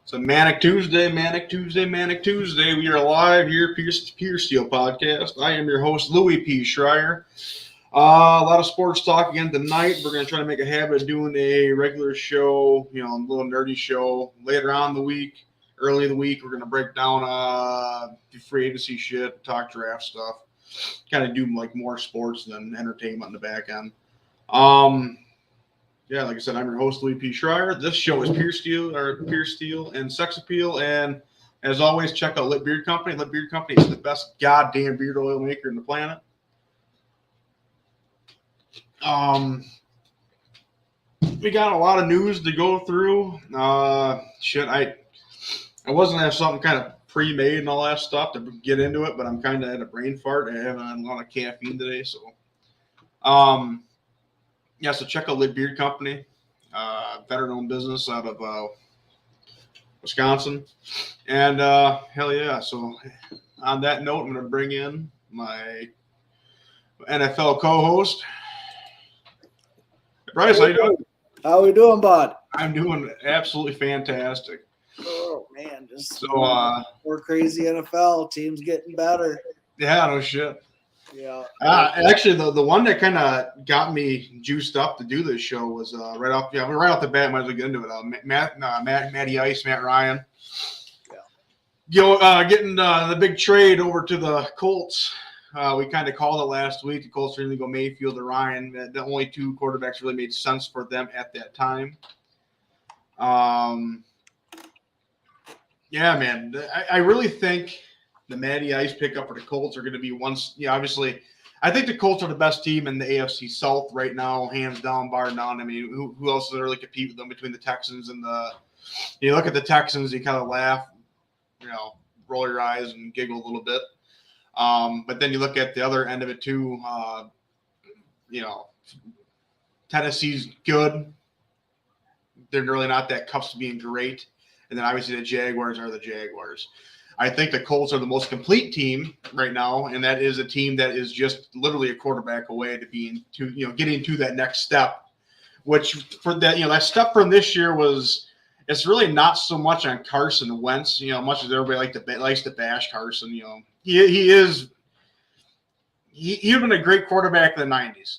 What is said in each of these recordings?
So Manic Tuesday, Manic Tuesday, Manic Tuesday. We are live here, Pure Steel Podcast. I am your host, Louis P. Schreier. A lot of sports talk again tonight. We're going to try to make a habit of doing a regular show, a little nerdy show later on in the week, early in the week. We're going to break down the free agency shit, talk draft stuff, kind of do like more sports than entertainment in the back end. Yeah, like I said, I'm your host, Louis P. Schreier. This show is Pure Steel and Sex Appeal. And as always, check out Lit Beard Company. Lit Beard Company is the best goddamn beard oil maker in the planet. We got a lot of news to go through. I wasn't gonna have something kind of pre-made and all that stuff to get into it, but I'm kind of at a brain fart. I haven't had a lot of caffeine today, so yeah, so check out Lit Beard Company, veteran-owned business out of Wisconsin. And hell yeah, so on that note, I'm going to bring in my NFL co-host. Bryce, how you doing? How we doing, bud? I'm doing absolutely fantastic. Oh, man, just So, more crazy NFL. Teams getting better. Yeah, no shit. Yeah. Actually, the one that kind of got me juiced up to do this show was right off the bat. Might as well get into it. Matty Ice, Matt Ryan. Yeah. Getting the big trade over to the Colts. We kind of called it last week. The Colts are going to go Mayfield or Ryan. The only two quarterbacks really made sense for them at that time. Yeah, man. I really think the Matty Ice pickup for the Colts are going to be obviously, I think the Colts are the best team in the AFC South right now, hands down, bar none. I mean, who else does really compete with them between the Texans and you look at the Texans, you kind of laugh, roll your eyes and giggle a little bit. But then you look at the other end of it too, Tennessee's good. They're really not that close to being great. And then obviously the Jaguars are the Jaguars. I think the Colts are the most complete team right now, and that is a team that is just literally a quarterback away to getting to that next step. Which for that, that step from this year it's really not so much on Carson Wentz, much as everybody likes to bash Carson. He's been a great quarterback in the 90s.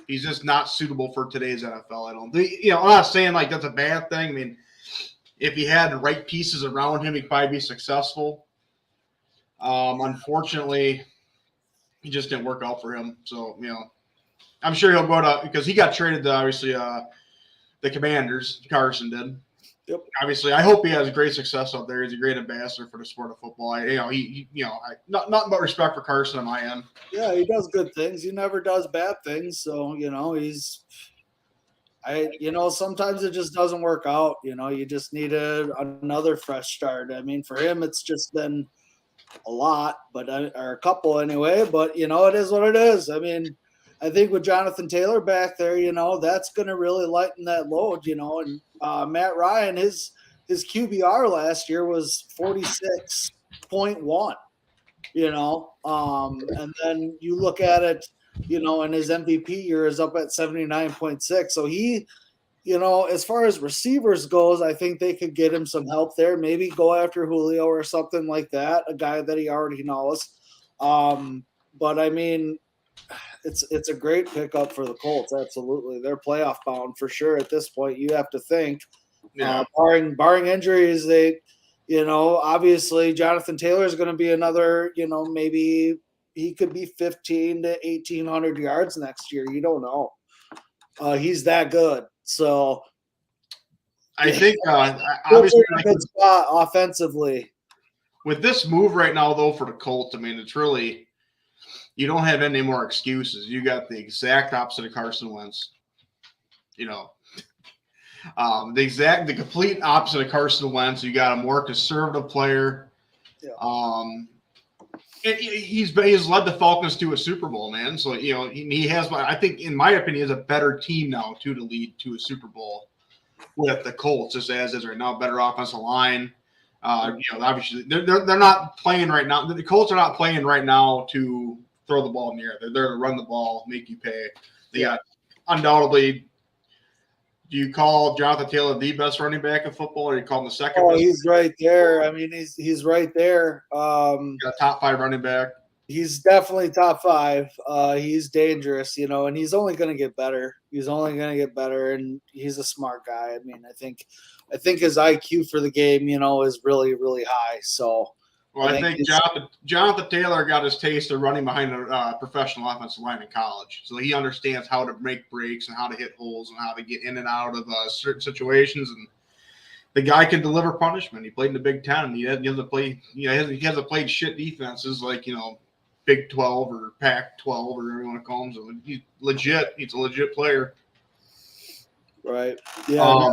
He's just not suitable for today's NFL. I don't think. I'm not saying like that's a bad thing. I mean, if he had the right pieces around him, he'd probably be successful. Unfortunately, he just didn't work out for him. So, I'm sure he'll go to – because he got traded to, obviously, the Commanders. Carson did. Yep. Obviously, I hope he has great success out there. He's a great ambassador for the sport of football. Nothing but respect for Carson on my end. Yeah, he does good things. He never does bad things. So, sometimes it just doesn't work out. You just need another fresh start. I mean, for him, it's just been a lot, or a couple anyway. But, it is what it is. I mean, I think with Jonathan Taylor back there, that's going to really lighten that load, And Matt Ryan, his QBR last year was 46.1, and then you look at it, and his MVP year is up at 79.6. So he, as far as receivers goes, I think they could get him some help there. Maybe go after Julio or something like that, a guy that he already knows. But I mean, it's a great pickup for the Colts. Absolutely. They're playoff bound for sure at this point. You have to think, barring injuries, they, obviously Jonathan Taylor is going to be another, maybe he could be 1,500 to 1,800 yards next year. You don't know. He's that good. So I think obviously a good spot offensively. With this move right now, though, for the Colts, I mean, it's really you don't have any more excuses. You got the exact opposite of Carson Wentz. The complete opposite of Carson Wentz. You got a more conservative player. Yeah. He's led the Falcons to a Super Bowl, man. So he has. I think, in my opinion, is a better team now to lead to a Super Bowl with the Colts, just as is right now. Better offensive line. Obviously they're not playing right now. The Colts are not playing right now to throw the ball in the air. They're there to run the ball, make you pay. They got undoubtedly do you call Jonathan Taylor the best running back in football, or you call him the second Oh, best? he's right there. I mean, he's right there. Got a top 5 running back. He's definitely top 5. He's dangerous, and he's only going to get better. He's only going to get better, and he's a smart guy. I mean, I think his IQ for the game, is really, really high. So, Well, I think Jonathan Taylor got his taste of running behind a professional offensive line in college, so he understands how to make breaks and how to hit holes and how to get in and out of certain situations. And the guy can deliver punishment. He played in the Big Ten. He hasn't played shit defenses like Big 12 or Pac 12 or whatever you want to call him. So he's legit. He's a legit player. Right. Yeah.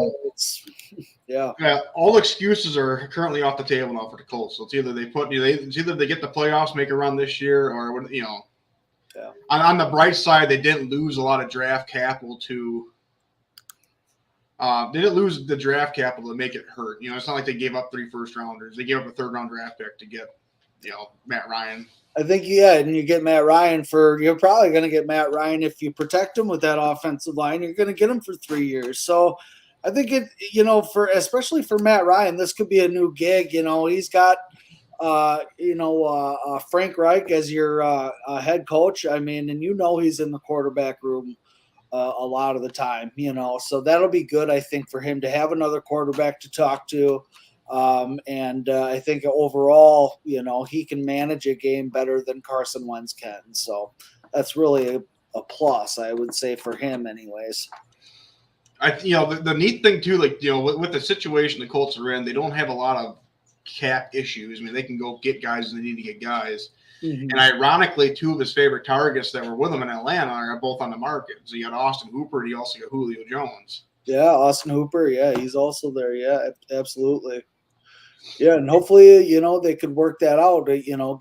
Yeah. All excuses are currently off the table now for the Colts. So it's either they get the playoffs, make a run this year, or Yeah. On the bright side, they didn't lose a lot of draft capital to. They didn't lose the draft capital to make it hurt. It's not like they gave up 3 first-rounders. They gave up a 3rd-round draft pick to get, Matt Ryan. I think, and you get Matt Ryan you're probably going to get Matt Ryan if you protect him with that offensive line. You're going to get him for 3 years. So I think especially for Matt Ryan, this could be a new gig. He's got, Frank Reich as your head coach. I mean, and he's in the quarterback room a lot of the time, so that'll be good, I think, for him to have another quarterback to talk to. And I think overall, he can manage a game better than Carson Wentz can. So that's really a plus, I would say, for him anyways. The neat thing too, with the situation the Colts are in, they don't have a lot of cap issues. I mean, they can go get guys when they need to get guys. Mm-hmm. And ironically, 2 of his favorite targets that were with him in Atlanta are both on the market. So you got Austin Hooper, and you also got Julio Jones. Yeah, Austin Hooper. Yeah, he's also there. Yeah, absolutely. Yeah, and hopefully, they could work that out,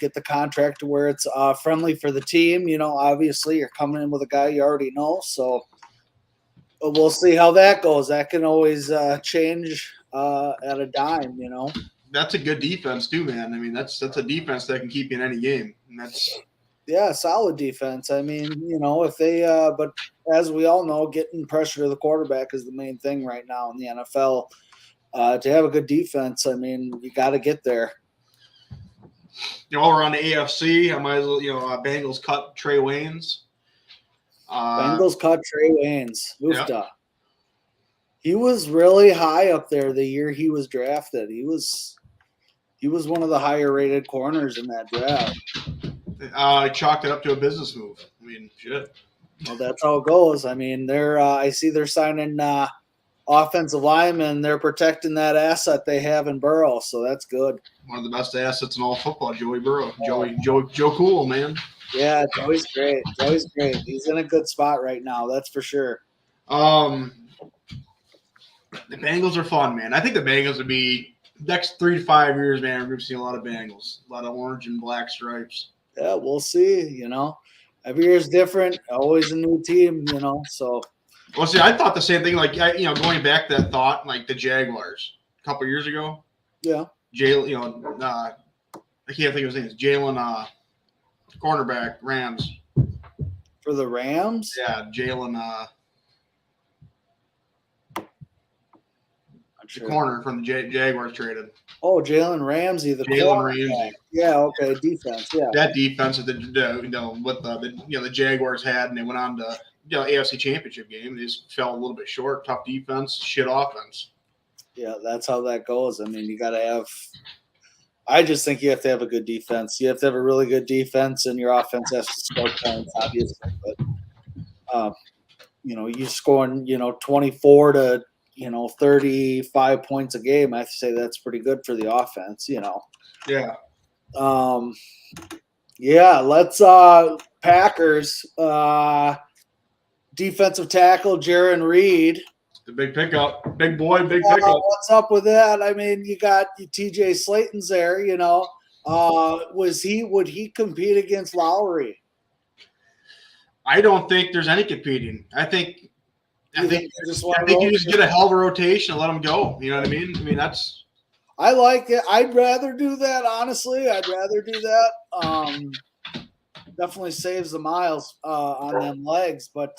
get the contract to where it's friendly for the team. Obviously, you're coming in with a guy you already know. So we'll see how that goes. That can always change at a dime, That's a good defense too, man. I mean, that's a defense that can keep you in any game. And solid defense. I mean, if they but as we all know, getting pressure to the quarterback is the main thing right now in the NFL. To have a good defense, I mean, you got to get there. While we're on the AFC, I might as well, Bengals cut Trey Waynes. Bengals cut Trey Waynes. Oofda. Yeah. He was really high up there the year he was drafted. He was one of the higher rated corners in that draft. I chalked it up to a business move. I mean, shit. Well, that's how it goes. I mean, I see they're signing offensive linemen. They're protecting that asset they have in Burrow, so that's good. One of the best assets in all football, Joey Burrow. Joe Cool, man. Yeah, Joey's great. He's in a good spot right now, that's for sure. The Bengals are fun, man. I think the Bengals would be next 3 to 5 years, man. We're going to see a lot of Bengals, a lot of orange and black stripes. Yeah, we'll see. Every year is different. Always a new team. So. Well, see, I thought the same thing. Like, going back to that thought, like the Jaguars a couple years ago. Yeah. Jalen, I can't think of his name. It's Jalen, cornerback, Rams. For the Rams? Yeah, Jalen. The corner from the Jaguars traded. Oh, Jalen Ramsey, the Jalen Ramsey. Yeah, okay, defense. Yeah, that defense that the Jaguars had, and they went on to AFC Championship game. They just fell a little bit short. Tough defense, shit offense. Yeah, that's how that goes. I mean, you got to have. I just think you have to have a good defense. You have to have a really good defense, and your offense has to score points, obviously. But you scoring 24 to 35 points a game, I have to say that's pretty good for the offense, Yeah. Yeah, let's Packers defensive tackle Jarran Reed. The big pickup. Big boy, big pickup. What's up with that? I mean, you got TJ Slaton's there, would he compete against Lowry? I don't think there's any competing. I think you just get a hell of a rotation and let them go. You know what I mean? I mean, that's. I like it. I'd rather do that, honestly. I'd rather do that. Definitely saves the miles on them legs. But,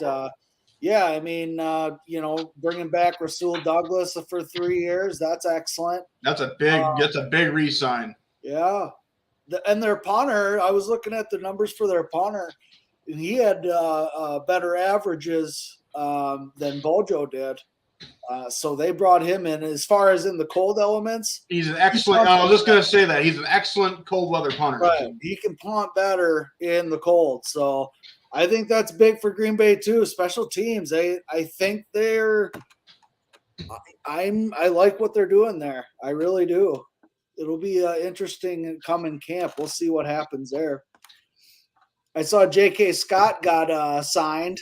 Yeah, I mean, bringing back Rasul Douglas for 3 years, that's excellent. That's a big re-sign. Yeah. And their punter, I was looking at the numbers for their punter, and he had better averages than Bojo did. So they brought him in. As far as in the cold elements, He's an excellent. I was just gonna say that he's an excellent cold weather punter. right. He can punt better in the cold. So I think that's big for Green Bay too. Special teams. I think they're. I like what they're doing there. I really do. It'll be interesting coming camp. We'll see what happens there. I saw J.K. Scott got signed.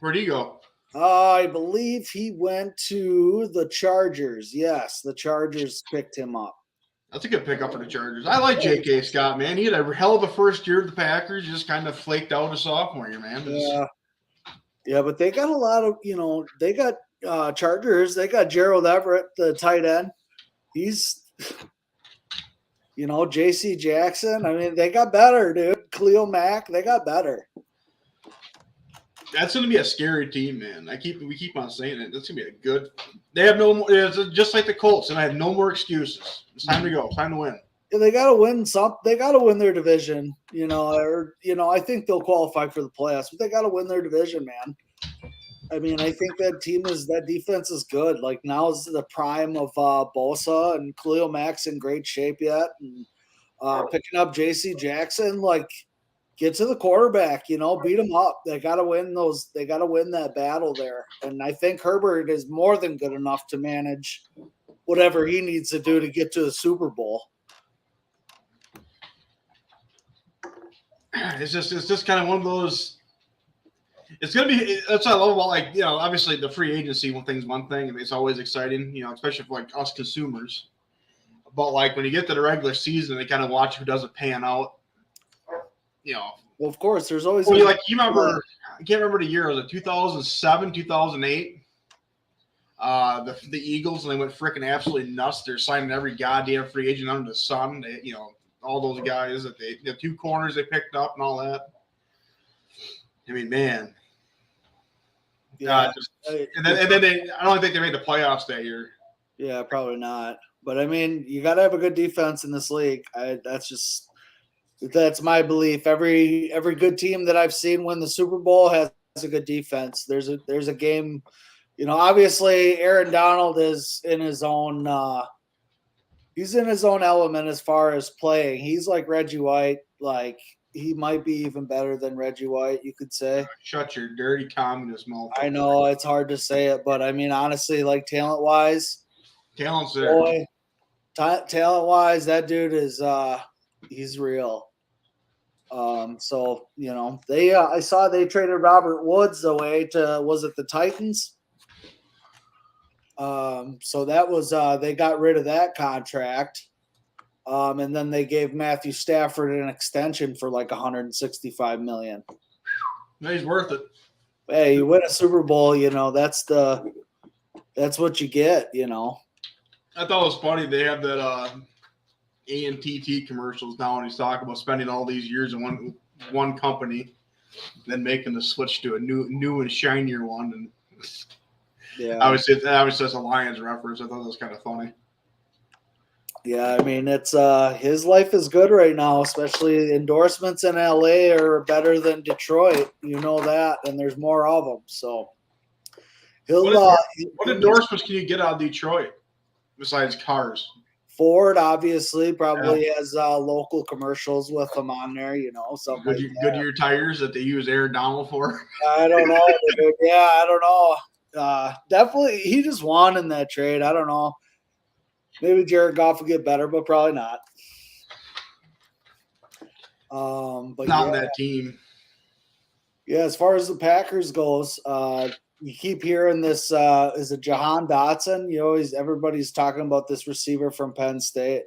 Where'd he go? I believe he went to the Chargers. Yes, the Chargers picked him up. That's a good pickup for the Chargers. I like J.K. Scott, man. He had a hell of a first year with the Packers. Just kind of flaked out his sophomore year, man. Yeah, but they got a lot of, they got Chargers. They got Gerald Everett, the tight end. He's, J.C. Jackson. I mean, they got better, dude. Khalil Mack, they got better. That's going to be a scary team, man. We keep on saying it. That's going to be a good. They have no more. It's just like the Colts, and I have no more excuses. It's time to go. It's time to win. Yeah, they got to win They got to win their division, I think they'll qualify for the playoffs, but they got to win their division, man. I mean, I think that defense is good. Like now is the prime of Bosa, and Khalil Mack's in great shape yet, and picking up J.C. Jackson, like. Get to the quarterback, beat him up. They got to win those. They got to win that battle there. And I think Herbert is more than good enough to manage whatever he needs to do to get to the Super Bowl. It's just kind of one of those. It's going to be. That's what I love about obviously the free agency one thing. And it's always exciting, especially for like us consumers. But like when you get to the regular season, they kind of watch who doesn't pan out. Well, of course, there's always. Well, you remember? I can't remember the year. Was it 2007, 2008? The Eagles, and they went freaking absolutely nuts. They're signing every goddamn free agent under the sun. They, all those guys that the 2 corners they picked up and all that. I mean, man. Yeah. And then I don't think they made the playoffs that year. Yeah, probably not. But I mean, you got to have a good defense in this league. That's my belief. Every good team that I've seen win the Super Bowl has a good defense. There's a game, obviously Aaron Donald is in his own he's in his own element as far as playing. He's like Reggie White, like he might be even better than Reggie White, you could say. Shut your dirty communist mouth. I know it's hard to say it, but I mean honestly, like talent's there. Boy, talent-wise, that dude is he's real. So they I saw they traded Robert Woods away to the Titans. So that was they got rid of that contract. And then they gave Matthew Stafford an extension for like $165 million. He's worth it. Hey, you win a Super Bowl, that's what you get, I thought it was funny they have that ANTT commercials now, and he's talking about spending all these years in one company, then making the switch to a new and shinier one. And yeah, obviously that's a Lions reference. I thought that was kind of funny. Yeah, I mean it's his life is good right now, especially endorsements in LA are better than Detroit. You know that, and there's more of them. So what endorsements can you get out of Detroit besides cars? Ford obviously probably has local commercials with them on there, something Goodyear tires that they use Aaron Donald for. I don't know, dude. Yeah, I don't know. Definitely, he just won in that trade. I don't know. Maybe Jared Goff will get better, but probably not. But not in that team. Yeah, as far as the Packers goes, you keep hearing this. Is it Jahan Dotson? Everybody's talking about this receiver from Penn State.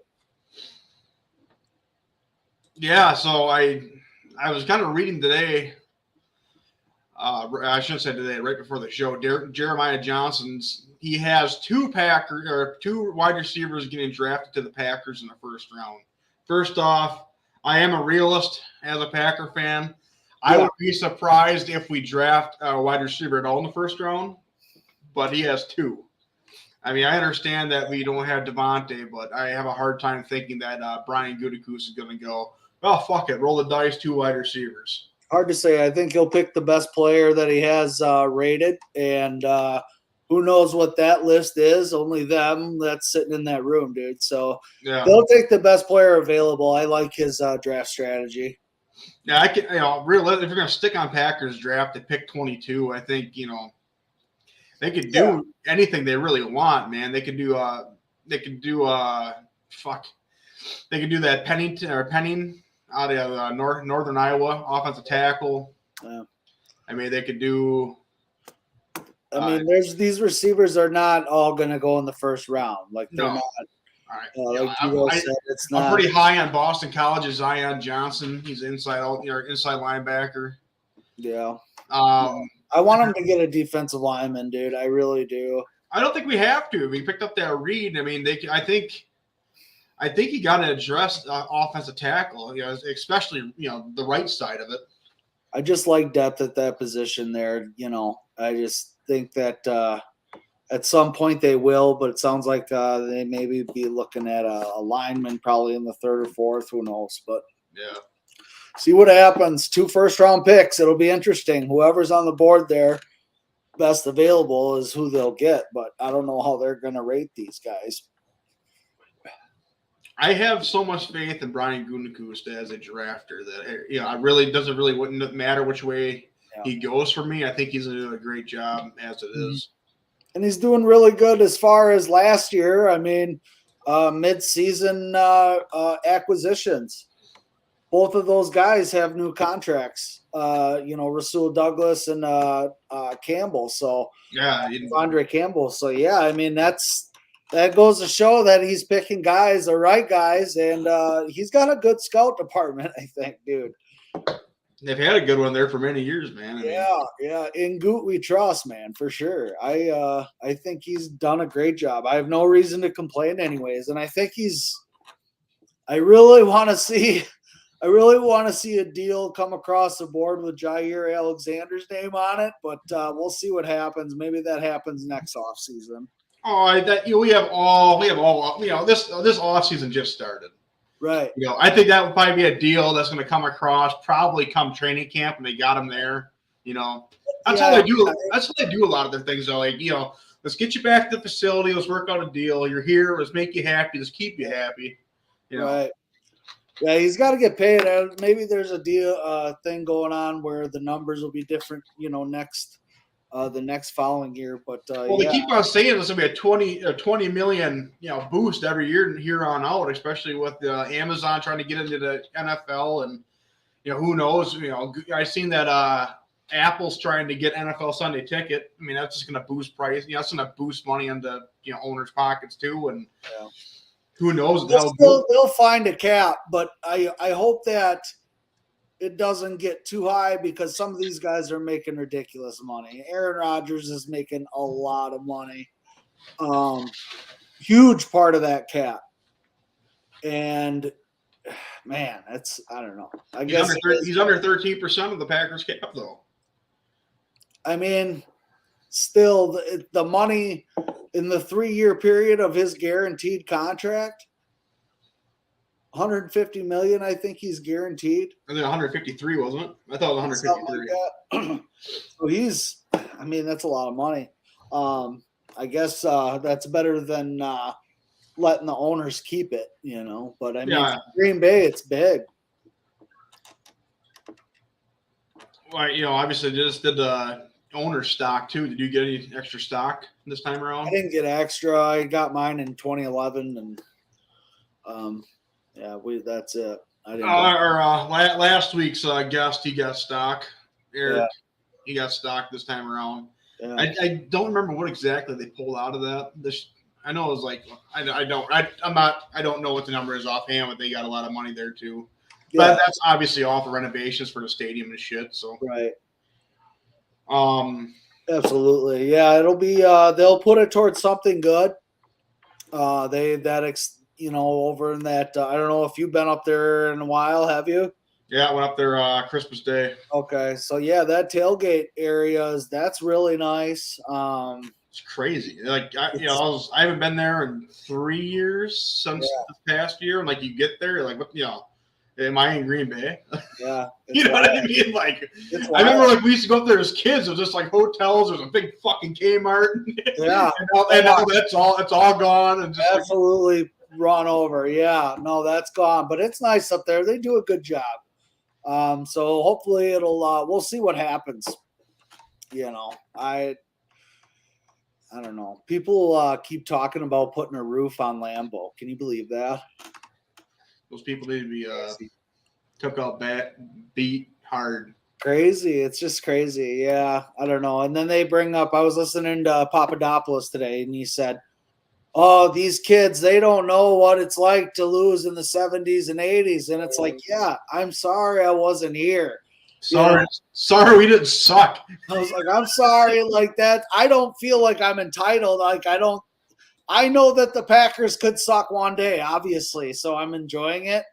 Yeah, so I was kind of reading today. I shouldn't say today, right before the show. Jeremiah Johnson's. He has 2 wide receivers getting drafted to the Packers in the first round. First off, I am a realist as a Packer fan. I Yeah. would be surprised if we draft a wide receiver at all in the first round, but he has 2. I mean, I understand that we don't have Devontae, but I have a hard time thinking that Brian Gutekunst is going to go, oh, fuck it, roll the dice, 2 wide receivers. Hard to say. I think he'll pick the best player that he has rated, and who knows what that list is? Only them that's sitting in that room, dude. So Yeah. they'll take the best player available. I like his draft strategy. Yeah, I can, really, if you're going to stick on Packers draft at pick 22, I think, they could do anything they really want, man. They could do they could do that Penning out of northern Iowa, offensive tackle. Yeah. I mean, they could do. I mean, there's these receivers are not all going to go in the first round. Like they're No. not. All right. Like Hugo said, it's not. I'm pretty high on Boston College's Zion Johnson. He's inside linebacker. Yeah. I want him to get a defensive lineman, dude. I really do. I don't think we have to. We picked up that Reed. I mean, I think he got to address offensive tackle, especially the right side of it. I just like depth at that position there. I just think that at some point they will, but it sounds like they maybe be looking at a lineman probably in the 3rd or 4th. Who knows? But yeah, see what happens. 2 first-round picks. It'll be interesting. Whoever's on the board there, best available is who they'll get. But I don't know how they're going to rate these guys. I have so much faith in Brian Gutekunst as a drafter that I really wouldn't matter which way he goes for me. I think he's going to do a great job as it is. And he's doing really good as far as last year. I mean, mid-season acquisitions. Both of those guys have new contracts. Rasul Douglas and Campbell. So yeah, Andre Campbell. So yeah, I mean that goes to show that he's picking guys, the right guys, and he's got a good scout department. I think, dude. They've had a good one there for many years, man. Yeah. In Goot we trust, man, for sure. I think he's done a great job. I have no reason to complain, anyways, and I think I really want to see a deal come across the board with Jair Alexander's name on it, but we'll see what happens. Maybe that happens next offseason. We have all. This offseason just started. Right. I think that would probably be a deal that's going to come across probably come training camp, and they got him there. That's how they do. That's how they do a lot of their things. Though, let's get you back to the facility. Let's work out a deal. You're here. Let's make you happy. Let's keep you happy. Right. Yeah, he's got to get paid. Maybe there's a deal thing going on where the numbers will be different. The next following year, but they keep on saying it's gonna be a 20 million boost every year here on out, especially with Amazon trying to get into the NFL, and who knows? I've seen that Apple's trying to get NFL Sunday Ticket. I mean, that's just gonna boost price. That's gonna boost money into owners' pockets too, and who knows? They'll find a cap, but I hope that it doesn't get too high because some of these guys are making ridiculous money. Aaron Rodgers is making a lot of money. Huge part of that cap. And man, I don't know. I guess he's under 13% of the Packers cap though. I mean, still the money in the 3-year period of his guaranteed contract, 150 million, I think he's guaranteed. I think 153, wasn't it? I thought it was 153. So that's a lot of money. I guess that's better than letting the owners keep it, But Green Bay, it's big. Well, obviously just did the owner stock too. Did you get any extra stock this time around? I didn't get extra. I got mine in 2011, and that's it. I didn't last week's guest, he got stock. Eric, he got stock this time around. Yeah. I don't remember what exactly they pulled out of that. I know it was like I don't know what the number is offhand, but they got a lot of money there too. Yeah. But that's obviously all for renovations for the stadium and shit. So right. Absolutely, yeah. It'll be they'll put it towards something good. Over in that. I don't know if you've been up there in a while. Have you? Yeah, I went up there Christmas Day. Okay, so yeah, that tailgate that's really nice. It's crazy. Like I It's, haven't been there in 3 years since yeah, the past year. And like you get there, you're like, what, am I in Green Bay? yeah, You it's know what I wild. mean? Like It's I remember wild. like we used to go up there as kids. It was just like hotels. There's a big fucking Kmart, Yeah, and now that's all. It's all gone. And just like, absolutely run over. Yeah, no, that's gone, but it's nice up there. They do a good job. So hopefully we'll see what happens. I don't know. People keep talking about putting a roof on Lambeau. Can you believe that? those people need to be took out beat hard. Crazy. It's just crazy. Yeah, I don't know. And then they bring up, I was listening to Papadopoulos today, and he said, oh, these kids, they don't know what it's like to lose in the 70s and 80s. And it's like, yeah, I'm sorry I wasn't here. Sorry, we didn't suck. I was like, I'm sorry, like that. I don't feel like I'm entitled. Like, I know that the Packers could suck one day, obviously. So I'm enjoying it.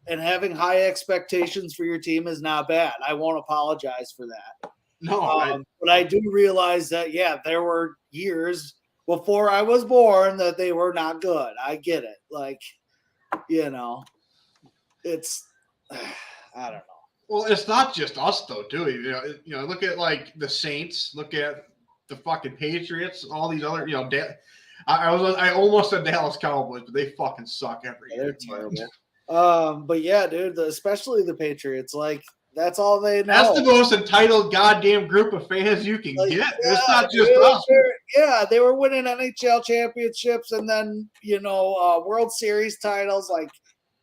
And having high expectations for your team is not bad. I won't apologize for that. No, But I do realize that, yeah, there were years before I was born that they were not good. I get it. Like, it's, I don't know. well, it's not just us though, too. Look at like the Saints. Look at the fucking Patriots. All these other, I almost said Dallas Cowboys, but they fucking suck every year. They're terrible. But yeah, dude, especially the Patriots, like that's all they know. That's the most entitled goddamn group of fans you can get. Yeah, It's not just dude, us. Yeah, they were winning NHL championships and then World Series titles. Like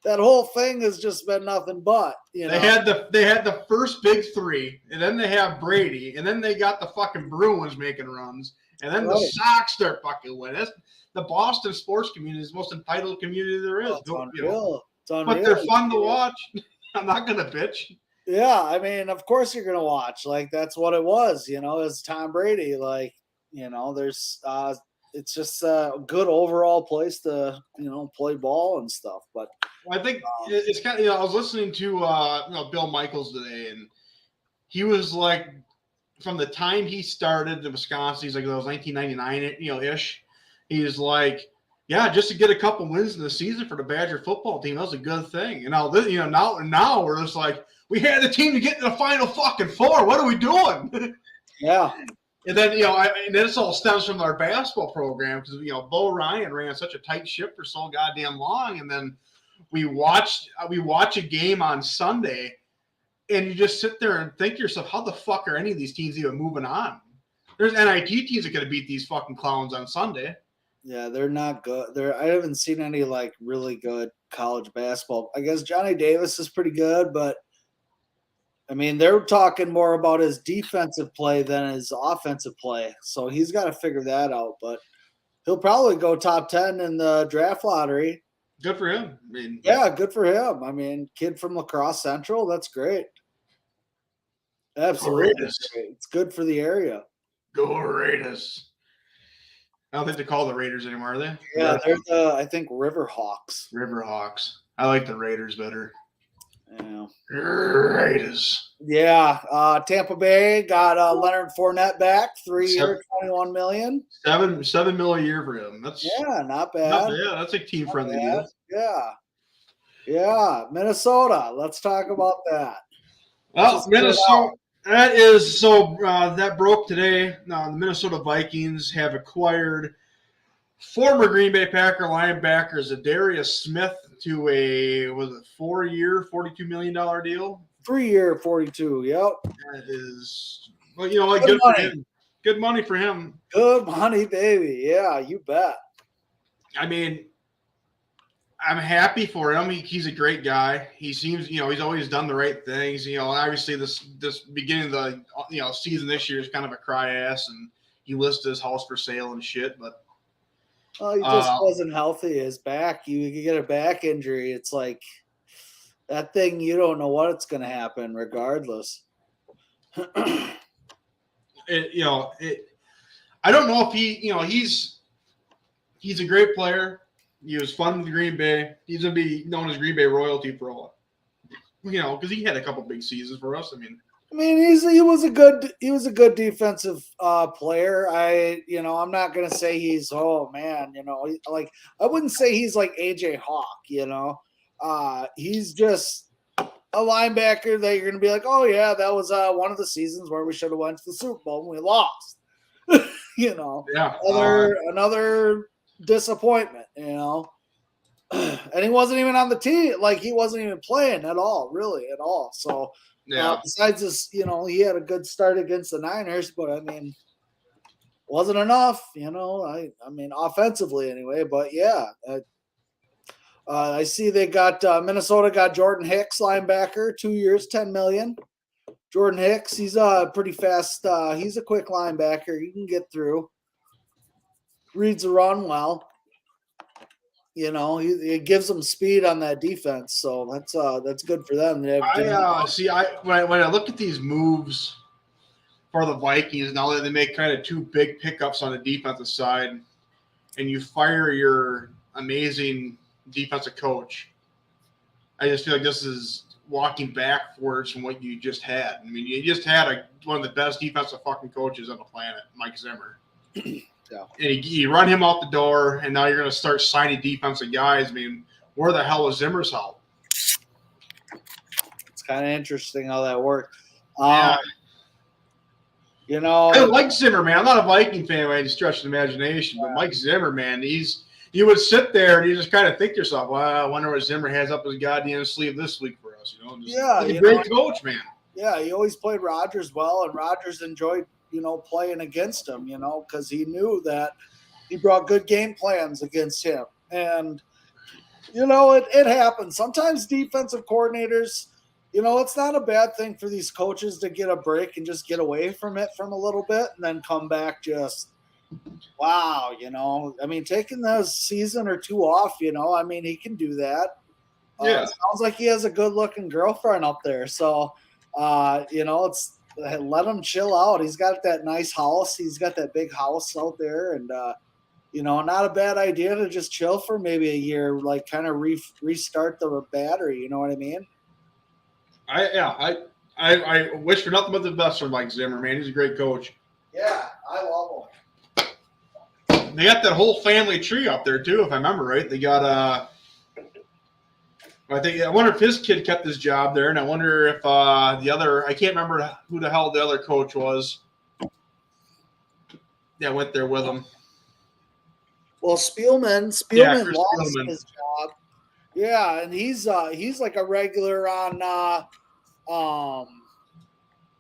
that whole thing has just been nothing but. They had the first big three, and then they have Brady, and then they got the fucking Bruins making runs, and then the Sox start fucking winning. That's the Boston sports community is the most entitled community there is. It's unreal. It's unreal. But they're fun to watch. I'm not gonna bitch. Yeah, I mean, of course you're gonna watch. Like that's what it was, as Tom Brady. Like, there's it's just a good overall place to, play ball and stuff. But I think it's kind of, I was listening to Bill Michaels today, and he was like, from the time he started in Wisconsin, he's like, that was 1999, ish. He's like, yeah, just to get a couple wins in the season for the Badger football team, that was a good thing. And now we're just like, we had the team to get to the final fucking four. What are we doing? Yeah. And then, and this all stems from our basketball program because, Bo Ryan ran such a tight ship for so goddamn long. And then we watch a game on Sunday and you just sit there and think to yourself, how the fuck are any of these teams even moving on? There's NIT teams that could have beat these fucking clowns on Sunday. Yeah, they're not good. I haven't seen any like really good college basketball. I guess Johnny Davis is pretty good, but I mean, they're talking more about his defensive play than his offensive play. So he's got to figure that out, but he'll probably go top 10 in the draft lottery. Good for him. I mean, yeah, good for him. I mean, kid from La Crosse Central, that's great. Absolutely. It's good for the area. Go Raiders. I don't think they call the Raiders anymore, are they? Yeah, they're I think Riverhawks. Riverhawks. I like the Raiders better. Yeah. Raiders. Yeah. Tampa Bay got Leonard Fournette back, 3 year, $21 million. $7 million a year for him. That's not bad. That's a team friendly deal. Yeah. Yeah. Minnesota. Let's talk about that. Well, Minnesota. That is so. That broke today. The Minnesota Vikings have acquired former Green Bay Packer linebacker Zadarius Smith to a 4-year, $42 million deal. 3 year, 42. Yep. That is, well, good money. For him. Good money for him. Good money, baby. Yeah, you bet. I mean, I'm happy for him. He's a great guy. He seems, he's always done the right things. Obviously this beginning of the, season this year is kind of a cry ass, and he listed his house for sale and shit. But he just wasn't healthy. His back, you get a back injury. It's like that thing. You don't know what's going to happen, regardless. I don't know if he's a great player. He was fun with Green Bay. He's going to be known as Green Bay royalty for because he had a couple big seasons for us. I mean, he was a good defensive player. I'm not gonna say he's I wouldn't say he's like AJ Hawk. He's just a linebacker that you're gonna be like, oh yeah, that was one of the seasons where we should have went to the Super Bowl and we lost. yeah, another disappointment. And he wasn't even on the team, like he wasn't even playing at all, really at all. So. yeah. Besides this, he had a good start against the Niners, but I mean, wasn't enough, I mean, offensively anyway. But yeah, I see they got Minnesota got Jordan Hicks, linebacker, 2 years, $10 million. Jordan Hicks, he's pretty fast. He's a quick linebacker. He can get through. Reads the run well. He gives them speed on that defense, so that's good for them. When I look at these moves for the Vikings now that they make kind of 2 big pickups on the defensive side, and you fire your amazing defensive coach, I just feel like this is walking backwards from what you just had. I mean, you just had one of the best defensive fucking coaches on the planet, Mike Zimmer. Yeah. And you run him out the door, and now you're going to start signing defensive guys. I mean, where the hell was Zimmer's help? It's kind of interesting how that worked. Yeah. I like Zimmer, man. I'm not a Viking fan by any stretch of the imagination, but Mike Zimmer, man, you would sit there and you just kind of think to yourself, well, I wonder what Zimmer has up his goddamn sleeve this week for us. He's a great coach, man. Yeah, he always played Rodgers well, and Rodgers enjoyed playing against him, because he knew that he brought good game plans against him. And, it happens. Sometimes defensive coordinators, it's not a bad thing for these coaches to get a break and just get away from it from a little bit and then come back just, wow, I mean, taking the season or 2 off, I mean, he can do that. Yeah. It sounds like he has a good looking girlfriend up there. So, it's, let him chill out. He's got that nice house. He's got that big house out there, and not a bad idea to just chill for maybe a year, like kind of restart the battery. You know what I mean? I wish for nothing but the best for Mike Zimmer, man. He's a great coach. Yeah, I love him. They got that whole family tree up there too, if I remember right. They got I wonder if his kid kept his job there, and I wonder if the other, I can't remember who the hell the other coach was that went there with him. Well, Spielman lost his job. Yeah, and he's like a regular on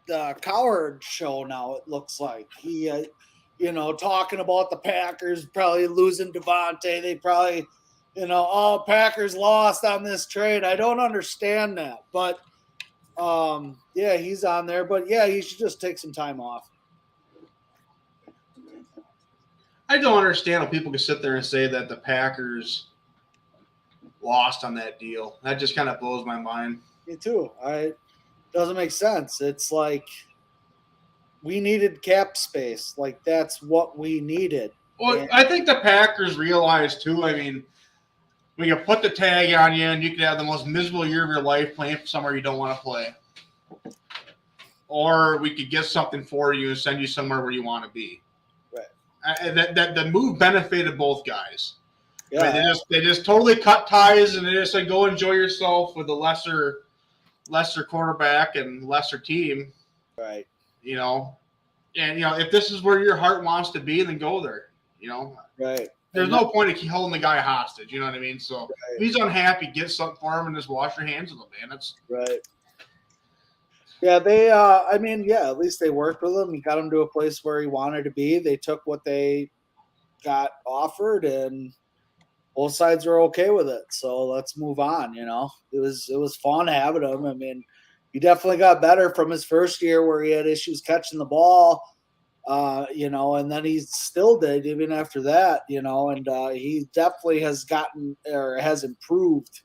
the Cowherd show now. It looks like he, talking about the Packers probably losing Devontae. They probably. Packers lost on this trade. I don't understand that. But, yeah, he's on there. But, yeah, he should just take some time off. I don't understand how people can sit there and say that the Packers lost on that deal. That just kind of blows my mind. Me too. Doesn't make sense. It's like we needed cap space. Like, that's what we needed. Well, I think the Packers realized, too, I mean, we can put the tag on you, and you could have the most miserable year of your life playing for somewhere you don't want to play. Or we could get something for you and send you somewhere where you want to be. Right. That the move benefited both guys. Yeah. Right? They just totally cut ties, and they just said, go enjoy yourself with a lesser quarterback and lesser team. Right. And if this is where your heart wants to be, then go there. Right. There's no point in holding the guy hostage. You know what I mean? So if he's unhappy, get something for him and just wash your hands of him, man. That's right. Yeah, they. At least they worked with him. He got him to a place where he wanted to be. They took what they got offered, and both sides were okay with it. So let's move on. It was fun having him. I mean, he definitely got better from his first year where he had issues catching the ball. And then he still did even after that, and he definitely has gotten or has improved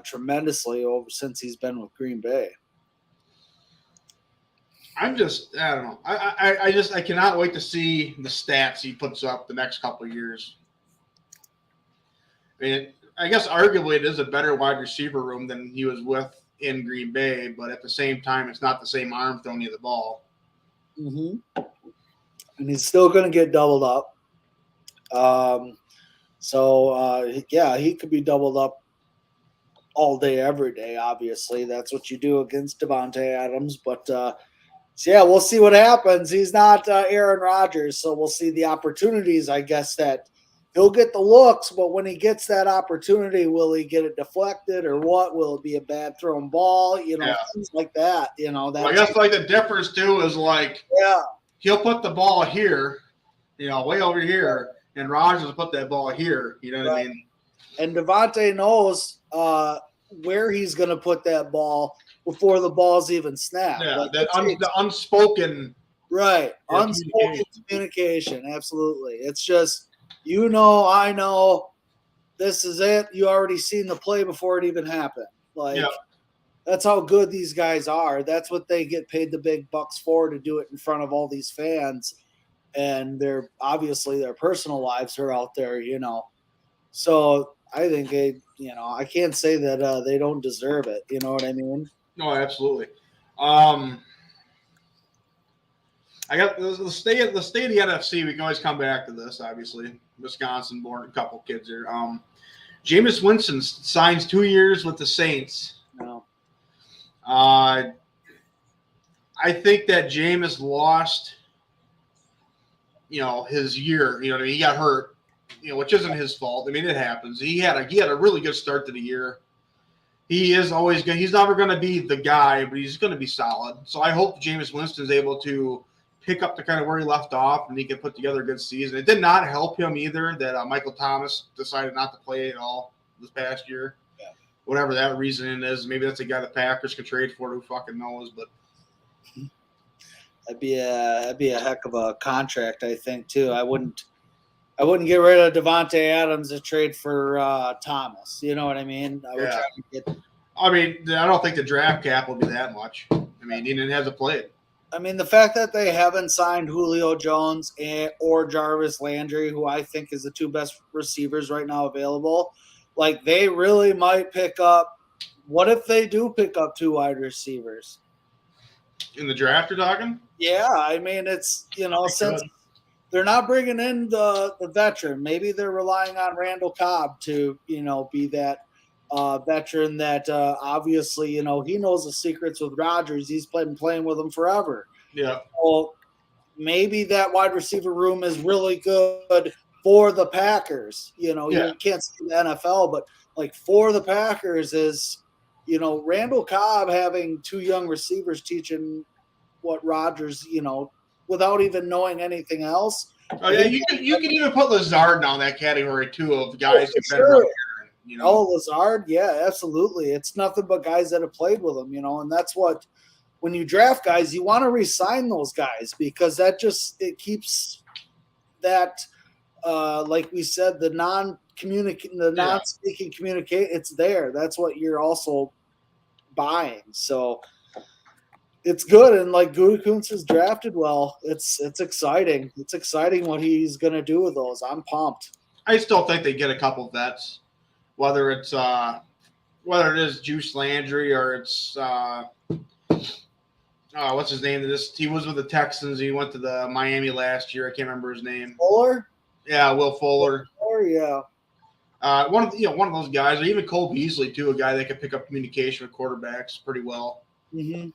tremendously since he's been with Green Bay. I don't know. I cannot wait to see the stats he puts up the next couple of years. I mean, I guess arguably it is a better wide receiver room than he was with in Green Bay, but at the same time, it's not the same arm throwing you the ball. Mm-hmm. And he's still going to get doubled up. Yeah, he could be doubled up all day, every day. Obviously, that's what you do against Davante Adams. But we'll see what happens. He's not Aaron Rodgers, so we'll see the opportunities. I guess that he'll get the looks, but when he gets that opportunity, will he get it deflected or what? Will it be a bad thrown ball? Things like that. Well, I guess like the difference too is like he'll put the ball here, way over here, and Rodgers will put that ball here. You know what I mean? And Davante knows where he's going to put that ball before the ball's even snapped. Yeah, the unspoken. Right. Unspoken communication. Absolutely. It's just, I know this is it. You already seen the play before it even happened. That's how good these guys are. That's what they get paid the big bucks for, to do it in front of all these fans. And they're obviously their personal lives are out there, So I think I can't say that they don't deserve it. You know what I mean? No, absolutely. I got the state of the NFC. We can always come back to this. Obviously, Wisconsin born a couple kids here. Jameis Winston signs 2 years with the Saints. No. I think that Jameis lost, his year. You know what I mean? He got hurt, which isn't his fault. I mean, it happens. He had a really good start to the year. He is always good. He's never going to be the guy, but he's going to be solid. So I hope Jameis Winston is able to pick up the kind of where he left off, and he can put together a good season. It did not help him either that Michael Thomas decided not to play at all this past year. Yeah. Whatever that reasoning is, maybe that's a guy the Packers could trade for. Who fucking knows? But that'd be a heck of a contract, I think, too. I wouldn't get rid of Davante Adams to trade for Thomas. You know what I mean? I don't think the draft cap will be that much. I mean, he hasn't played. I mean, the fact that they haven't signed Julio Jones or Jarvis Landry, who I think is the two best receivers right now available, they really might pick up. What if they do pick up 2 wide receivers? In the draft, you're talking? Yeah, I mean, it's, since they're not bringing in the veteran, maybe they're relying on Randall Cobb to, be that veteran that obviously, he knows the secrets with Rodgers. He's been playing with him forever. Yeah. Well, maybe that wide receiver room is really good for the Packers. You can't see the NFL, but for the Packers is, Randall Cobb having 2 young receivers teaching what Rodgers, without even knowing anything else. Oh yeah, you can even put Lazard down that category too of guys who've been sure. around here. Oh, Lazard, yeah, absolutely. It's nothing but guys that have played with him, and that's what, when you draft guys, you want to re-sign those guys because that it keeps that, like we said, the non-speaking communicate. It's there. That's what you're also buying. So it's good, and Gutekunst has drafted well. It's exciting. It's exciting what he's gonna do with those. I'm pumped. I still think they get a couple vets. Whether it is Juice Landry or it's what's his name? He was with the Texans. He went to the Miami last year. I can't remember his name. Fuller? Yeah, Will Fuller. Yeah. One of those guys, or even Cole Beasley too, a guy that can pick up communication with quarterbacks pretty well. Mm-hmm.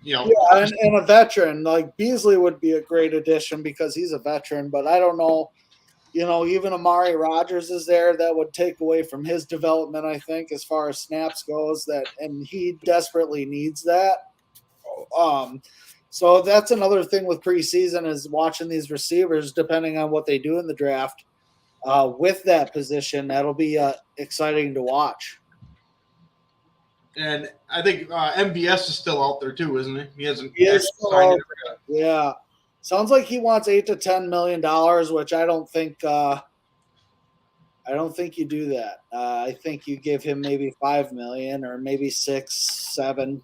And a veteran like Beasley would be a great addition because he's a veteran. But I don't know. Even Amari Rodgers is there. That would take away from his development, I think, as far as snaps goes. And he desperately needs that. So that's another thing with preseason is watching these receivers, depending on what they do in the draft, with that position. That'll be exciting to watch. And I think MBS is still out there too, isn't he? He hasn't. Signed it. Yeah. Sounds like he wants $8 to $10 million, which I don't think you do that. I think you give him maybe $5 million or maybe 6, 7,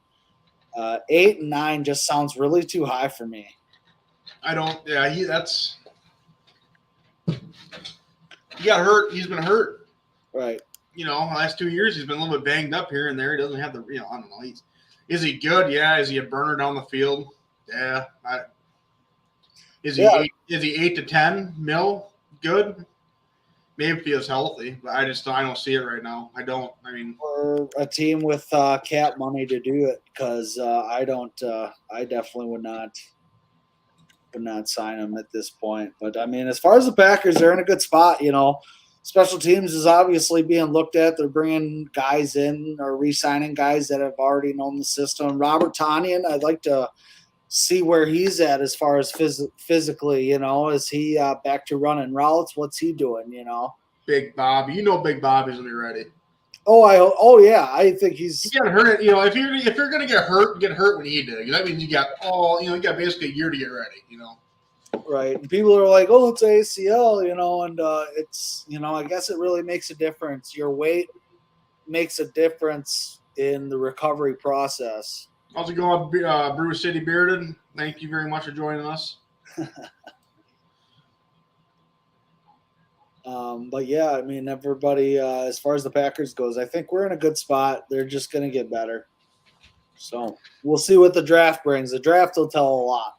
8 and 9 just sounds really too high for me. I don't. Yeah, he got hurt. He's been hurt. Right. last 2 years he's been a little bit banged up here and there. He doesn't have the, I don't know. Is he good? Yeah. Is he a burner down the field? Yeah. Is he 8 to 10 mil good? Maybe if he was healthy, but I don't see it right now. I don't. I mean, or a team with cap money to do it, because I definitely would not sign him at this point. But I mean, as far as the Packers, they're in a good spot. Special teams is obviously being looked at. They're bringing guys in or re-signing guys that have already known the system. Robert Tonyan, I'd like to see where he's at as far as physically. Is he back to running routes? What's he doing? Big Bob. Big Bob is gonna be ready. Oh yeah, I think he's. You get hurt. If you're gonna get hurt when he did. That means you got basically a year to get ready. Right. And people are like, oh, it's ACL, and it's, I guess it really makes a difference. Your weight makes a difference in the recovery process. How's it going, Bruce City Bearded? Thank you very much for joining us. But yeah, I mean, everybody, as far as the Packers goes, I think we're in a good spot. They're just going to get better. So we'll see what the draft brings. The draft will tell a lot.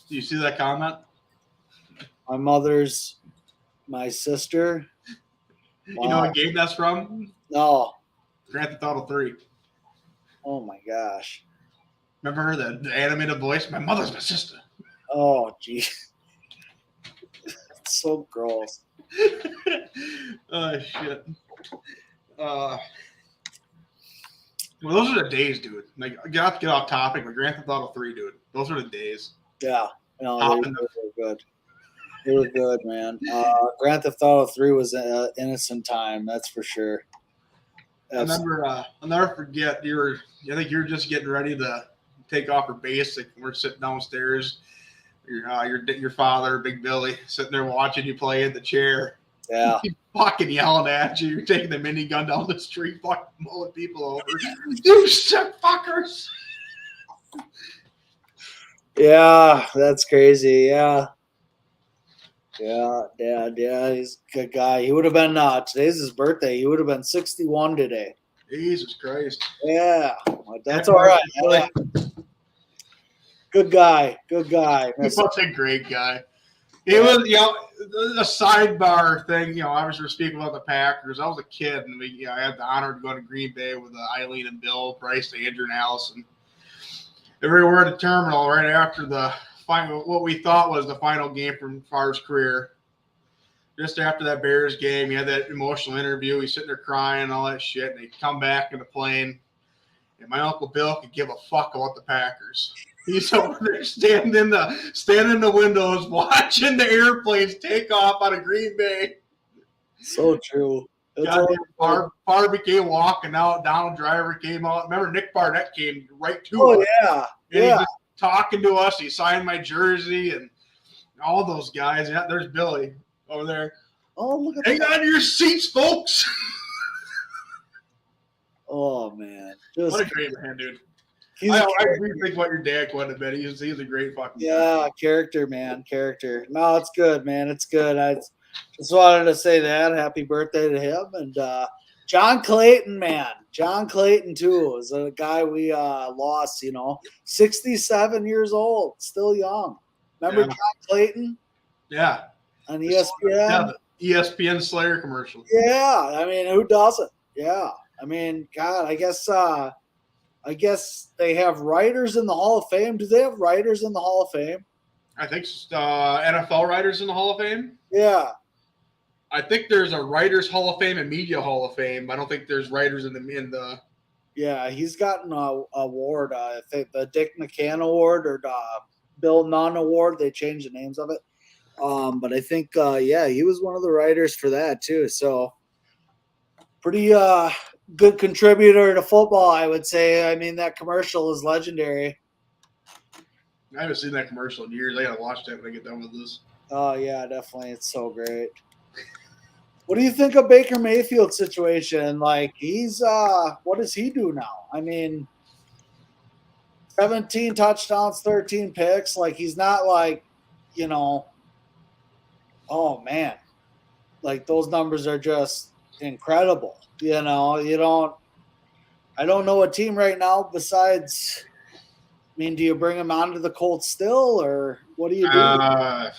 Do you see that comment? My mother's my sister. Wow. You know what game that's from? No. Grand Theft Auto 3. Oh my gosh. Remember her, the animated voice? My mother's my sister. Oh, gee. It's so gross. Oh, shit. Well, those are the days, dude. Like, I got to get off topic, but Grand Theft Auto 3, dude. Those are the days. Yeah. No, they were good. They were good, man. Grand Theft Auto 3 was an innocent time, that's for sure. I'll never forget. I think you were just getting ready to take off for basic. We're sitting downstairs. Your father, Big Billy, sitting there watching you play in the chair. Yeah. He's fucking yelling at you. You're taking the minigun down the street, fucking mulling people over. You sick fuckers. Yeah, that's crazy. Yeah. Yeah, Dad. Yeah, he's a good guy. He would have been, today's his birthday. He would have been 61 today. Jesus Christ. Yeah, that's all right. Yeah. Good guy. Good guy. He's such a great guy. It was, a sidebar thing. I was speaking about the Packers. I was a kid, and I had the honor to go to Green Bay with Eileen and Bill, Bryce, Andrew, and Allison. And we were at the terminal right after the final, what we thought was the final game from Favre's career. Just after that Bears game, he had that emotional interview. He's sitting there crying and all that shit, and they come back in the plane. And my Uncle Bill could give a fuck about the Packers. He's over there standing in the windows, watching the airplanes take off out of Green Bay. So true. Favre became walking out. Donald Driver came out. Remember, Nick Barnett came right to us. Oh, yeah. And he just talking to us. He signed my jersey and all those guys. Yeah, there's Billy over there. Oh, look at Hang on to your seats, folks. Oh, man. What a great man, dude. I really think what your dad would have been. He's a great fucking guy. Character, man. Character. No, it's good, man. It's good. I just wanted to say that. Happy birthday to him. And John Clayton, man. John Clayton, too, is a guy we lost, 67 years old. Still young. Remember John Clayton? Yeah. On ESPN? Yeah, the ESPN Slayer commercial. Yeah. I mean, who doesn't? Yeah. I mean, God, I guess they have writers in the Hall of Fame. Do they have writers in the Hall of Fame? I think NFL writers in the Hall of Fame. Yeah. I think there's a Writers Hall of Fame and Media Hall of Fame. I don't think there's writers in the. Yeah, he's gotten an award. I think the Dick McCann Award or the Bill Nunn Award. They changed the names of it. But I think, he was one of the writers for that too. So pretty good contributor to football, I would say. I mean, that commercial is legendary. I haven't seen that commercial in years. I gotta watch that when I get done with this. Oh yeah, definitely. It's so great. What do you think of Baker Mayfield's situation? Like, he's what does he do now? I mean, 17 touchdowns, 13 picks. Like, he's not like, oh man. Like those numbers are just incredible. You know, I don't know a team right now besides. I mean, do you bring him onto the Colts still, or what do you do? Uh,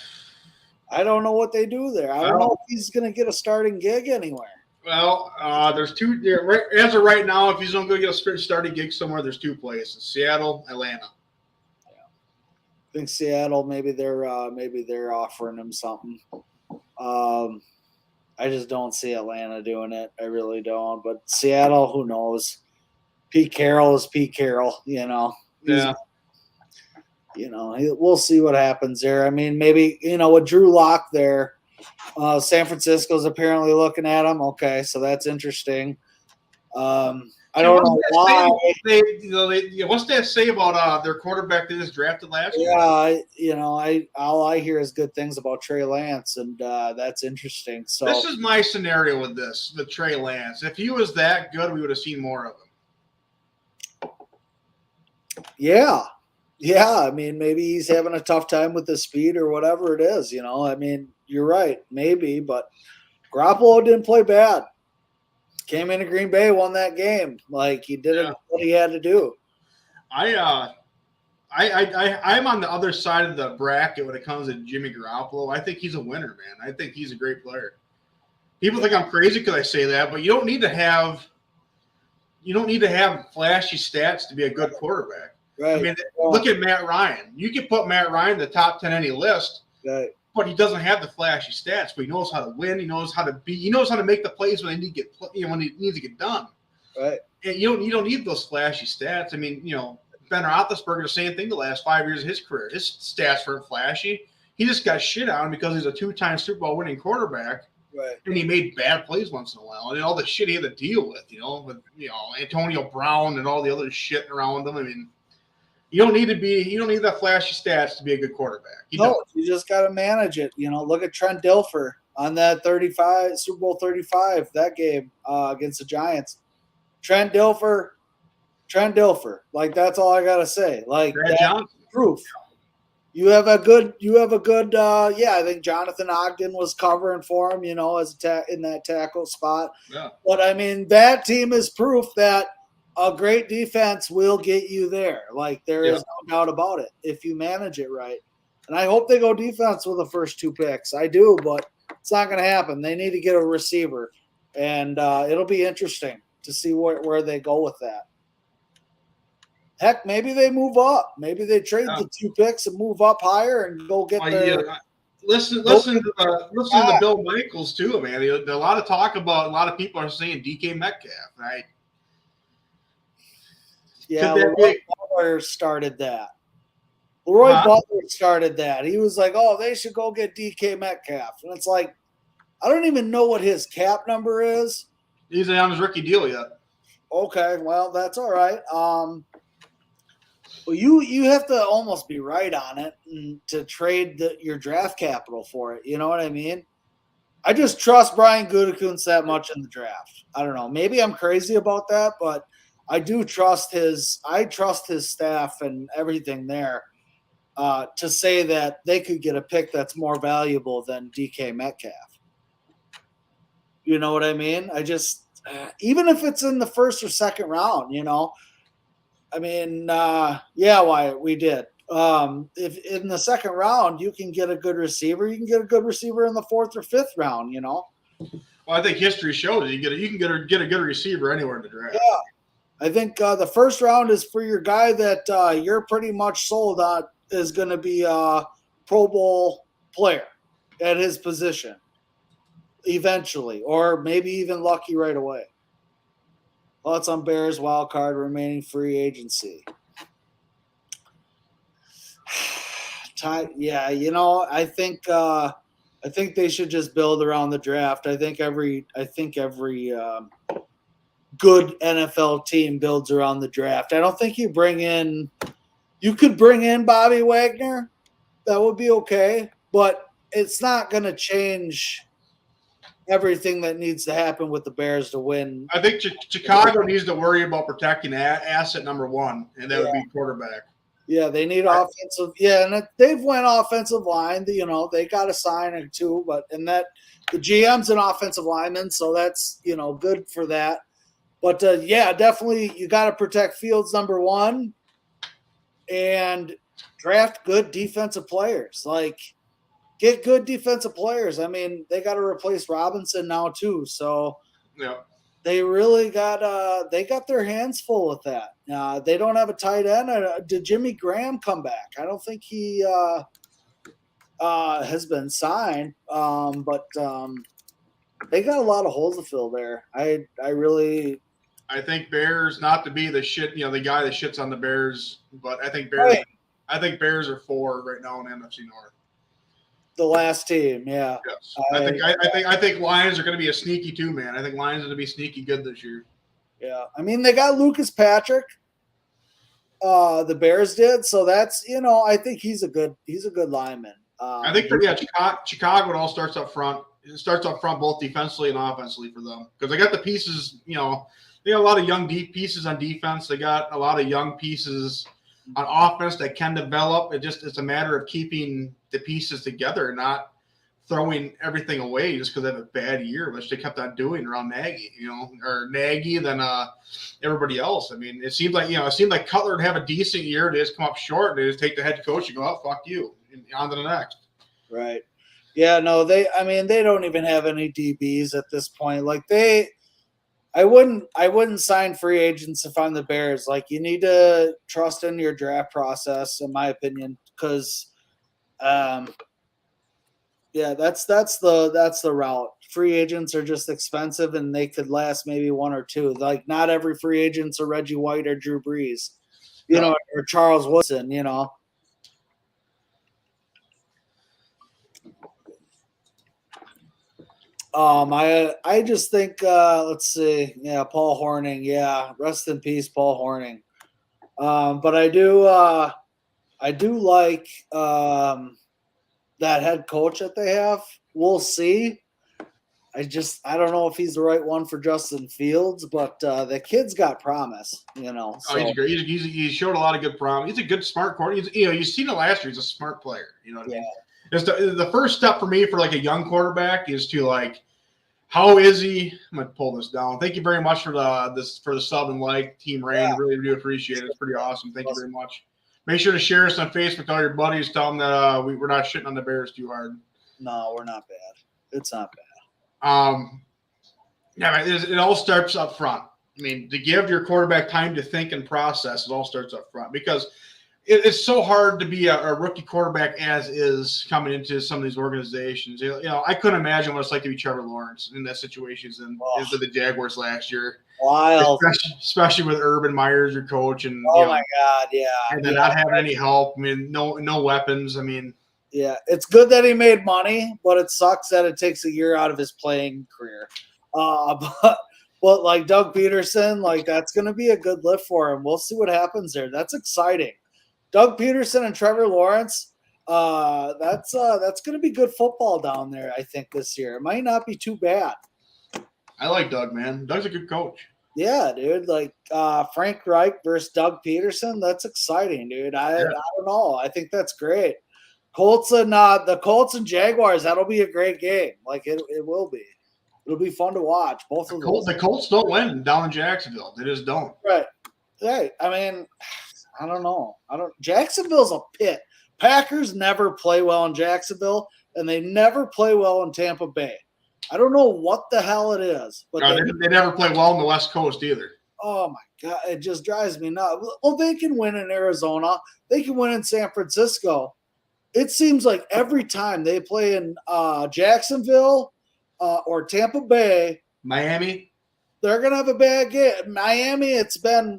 I don't know what they do there. I don't know if he's going to get a starting gig anywhere. well, there's two. Right, as of right now, if he's going to get a starting gig somewhere, there's two places: Seattle, Atlanta. I think Seattle, maybe they're offering him something. I just don't see Atlanta doing it. I really don't. But Seattle, who knows? Pete Carroll is Pete Carroll. Yeah. We'll see what happens there. I mean, maybe with Drew Lock there, San Francisco's apparently looking at him. Okay, so that's interesting. I don't know why. What's that say about their quarterback that just drafted last year? Yeah, all I hear is good things about Trey Lance, and that's interesting. So this is my scenario with the Trey Lance. If he was that good, we would have seen more of him. Yeah. I mean, maybe he's having a tough time with the speed or whatever it is. I mean, you're right, maybe, but Garoppolo didn't play bad. Came into Green Bay, won that game. Like he did what he had to do. I'm on the other side of the bracket when it comes to Jimmy Garoppolo. I think he's a winner, man. I think he's a great player. People think I'm crazy because I say that, but you don't need to have flashy stats to be a good quarterback. Right. I mean, look at Matt Ryan. You can put Matt Ryan in the top 10 any list, right, but he doesn't have the flashy stats. But he knows how to win. He knows how to make the plays when they need to get when he needs to get done. Right. And you don't need those flashy stats. I mean, Ben Roethlisberger, the same thing the last 5 years of his career. His stats weren't flashy. He just got shit on because he's a 2-time Super Bowl winning quarterback. Right. And he made bad plays once in a while. And all the shit he had to deal with, with Antonio Brown and all the other shit around him. I mean, you don't need that flashy stats to be a good quarterback. You just got to manage it. Look at Trent Dilfer on that Super Bowl 35, that game against the Giants. Trent Dilfer. Like that's all I gotta say. Like proof. You have a good. I think Jonathan Ogden was covering for him. As in that tackle spot. Yeah. But I mean, that team is proof that a great defense will get you there. Like there is no doubt about it if you manage it right. And I hope they go defense with the first 2 picks. I do, but it's not going to happen. They need to get a receiver, and it'll be interesting to see where they go with that. Heck, maybe they move up. Maybe they trade the 2 picks and move up higher and go get their. Listen to Bill Michaels too, man. A lot of talk about. A lot of people are saying DK Metcalf, right? Yeah, Leroy Butler started that. Butler started that. He was like, "Oh, they should go get DK Metcalf," and it's like, I don't even know what his cap number is. He's on his rookie deal yet. Okay, well, that's all right. Well, you have to almost be right on it to trade your draft capital for it. You know what I mean? I just trust Brian Gutekunst that much in the draft. I don't know. Maybe I'm crazy about that, but I do trust his staff and everything there to say that they could get a pick that's more valuable than DK Metcalf. You know what I mean? I just even if it's in the first or second round, I mean, Wyatt, we did. If in the second round you can get a good receiver, you can get a good receiver in the 4th or 5th round. Well, I think history showed it. You can get a good receiver anywhere in the draft. Yeah. I think the first round is for your guy that you're pretty much sold on is going to be a Pro Bowl player at his position eventually, or maybe even lucky right away. Thoughts on Bears wild card remaining free agency? Yeah, I think they should just build around the draft. I think every good NFL team builds around the draft. I don't think you could bring in Bobby Wagner. That would be okay, but it's not going to change everything that needs to happen with the Bears to win. I think Chicago needs to worry about protecting asset number 1, and that would be quarterback. Yeah, they need offensive. Yeah, and they've went offensive line. You know, they got a sign or two, but the GM's an offensive lineman, so that's good for that. But yeah, definitely you got to protect Fields number one, and draft good defensive players. Like get good defensive players. I mean, they got to replace Robinson now too, so Yeah. they really got their hands full with that. They don't have a tight end. Did Jimmy Graham come back? I don't think he has been signed, but they got a lot of holes to fill there. I really I think Bears, not to be the guy that shits on the Bears, but I think Bears. right, I think Bears are 4 right now in NFC North. the last team, yeah. Yes, I think Lions are going to be a sneaky too, man. I think Lions are going to be sneaky good this year. Yeah, I mean they got Lucas Patrick. The Bears did, so that's I think he's a good lineman. I think Chicago it all starts up front. It starts up front both defensively and offensively for them because they got the pieces. They got a lot of young deep pieces on defense. They got a lot of young pieces on offense that can develop. It's a matter of keeping the pieces together, not throwing everything away just because they have a bad year, which they kept on doing around Nagy, or Nagy, then everybody else. I mean, it seemed like Cutler would have a decent year. They just come up short. They just take the head coach and go, oh, fuck you, and on to the next. Right. Yeah, no, they don't even have any DBs at this point. Like I wouldn't sign free agents if I'm the Bears. Like you need to trust in your draft process, in my opinion, because yeah, that's the route. Free agents are just expensive, and they could last maybe 1 or 2. Like not every free agent's a Reggie White or Drew Brees, or Charles Woodson. I just think let's see, yeah, Paul Hornung, yeah, rest in peace, Paul Hornung. But I do like that head coach that they have. We'll see. I don't know if he's the right one for Justin Fields, but the kid's got promise, So. Oh, he's great. He showed a lot of good promise. He's a good, smart quarterback. You've seen it last year. He's a smart player. You know what I mean? Just the first step for me for like a young quarterback is to like, how is he? I'm gonna pull this down. Thank you very much for the sub and like Team Rain. Yeah. Really do appreciate it. It's pretty awesome. Thank you very much. Make sure to share us on Facebook to all your buddies. Tell them that we're not shitting on the Bears too hard. No, we're not bad. It's not bad. Yeah, it all starts up front. I mean, to give your quarterback time to think and process, it all starts up front because it's so hard to be a rookie quarterback as is coming into some of these organizations. I couldn't imagine what it's like to be Trevor Lawrence in that situation into the Jaguars last year. Wild. Especially with Urban Meyer as your coach. And, my God, yeah. And then not having any help. I mean, no weapons. I mean. Yeah, it's good that he made money, but it sucks that it takes a year out of his playing career. But like Doug Peterson, like that's going to be a good lift for him. We'll see what happens there. That's exciting. Doug Peterson and Trevor Lawrence, that's going to be good football down there, I think, this year. It might not be too bad. I like Doug, man. Doug's a good coach. Yeah, dude. Like Frank Reich versus Doug Peterson, that's exciting, dude. I don't know. I think that's great. The Colts and Jaguars, that'll be a great game. Like it will be. It'll be fun to watch. Both of those. The Colts don't win down in Jacksonville. They just don't. Right. I mean, I don't know. Jacksonville's a pit. Packers never play well in Jacksonville, and they never play well in Tampa Bay. I don't know what the hell it is, but they never play well on the West Coast either. Oh my God, it just drives me nuts. Well, they can win in Arizona. They can win in San Francisco. It seems like every time they play in Jacksonville or Tampa Bay, Miami, they're gonna have a bad game. Miami,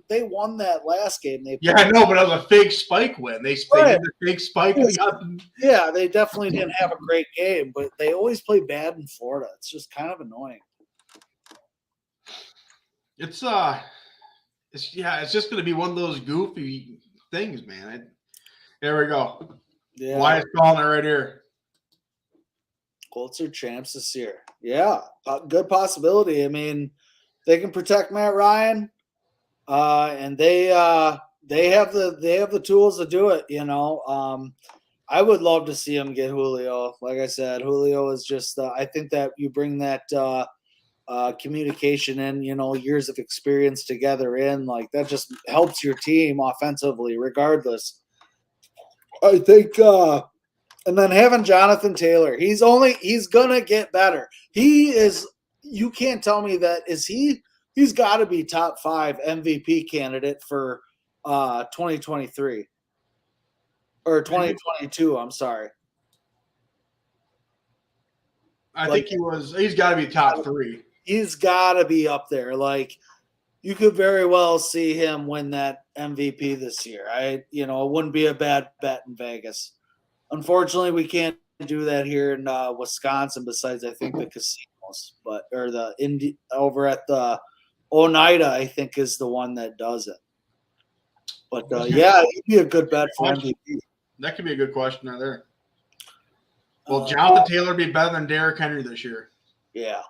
they won that last game. I know, but it was a fake spike win. They did the fake spike. Yeah, they definitely didn't have a great game, but they always play bad in Florida. It's just kind of annoying. It's just gonna be one of those goofy things, man. There we go. Yeah. Wyatt's calling it right here. Colts are champs this year. Yeah, good possibility. I mean, they can protect Matt Ryan, and they they have the tools to do it. I would love to see him get Julio. Like I said, Julio is just. I think that you bring that communication in, years of experience together in, like that just helps your team offensively, regardless. I think, and then having Jonathan Taylor, he's gonna get better. He is. You can't tell me that is he. He's got to be top 5 MVP candidate for 2023 or 2022. I'm sorry. I think he's got to be top 3. He's got to be up there. Like, you could very well see him win that MVP this year. It wouldn't be a bad bet in Vegas. Unfortunately, we can't do that here in Wisconsin. Besides, I think the casinos, or the over at the Oneida, I think is the one that does it. But yeah, it'd be a good bet for MVP. That could be a good question right there. Will Jonathan Taylor be better than Derrick Henry this year? Yeah.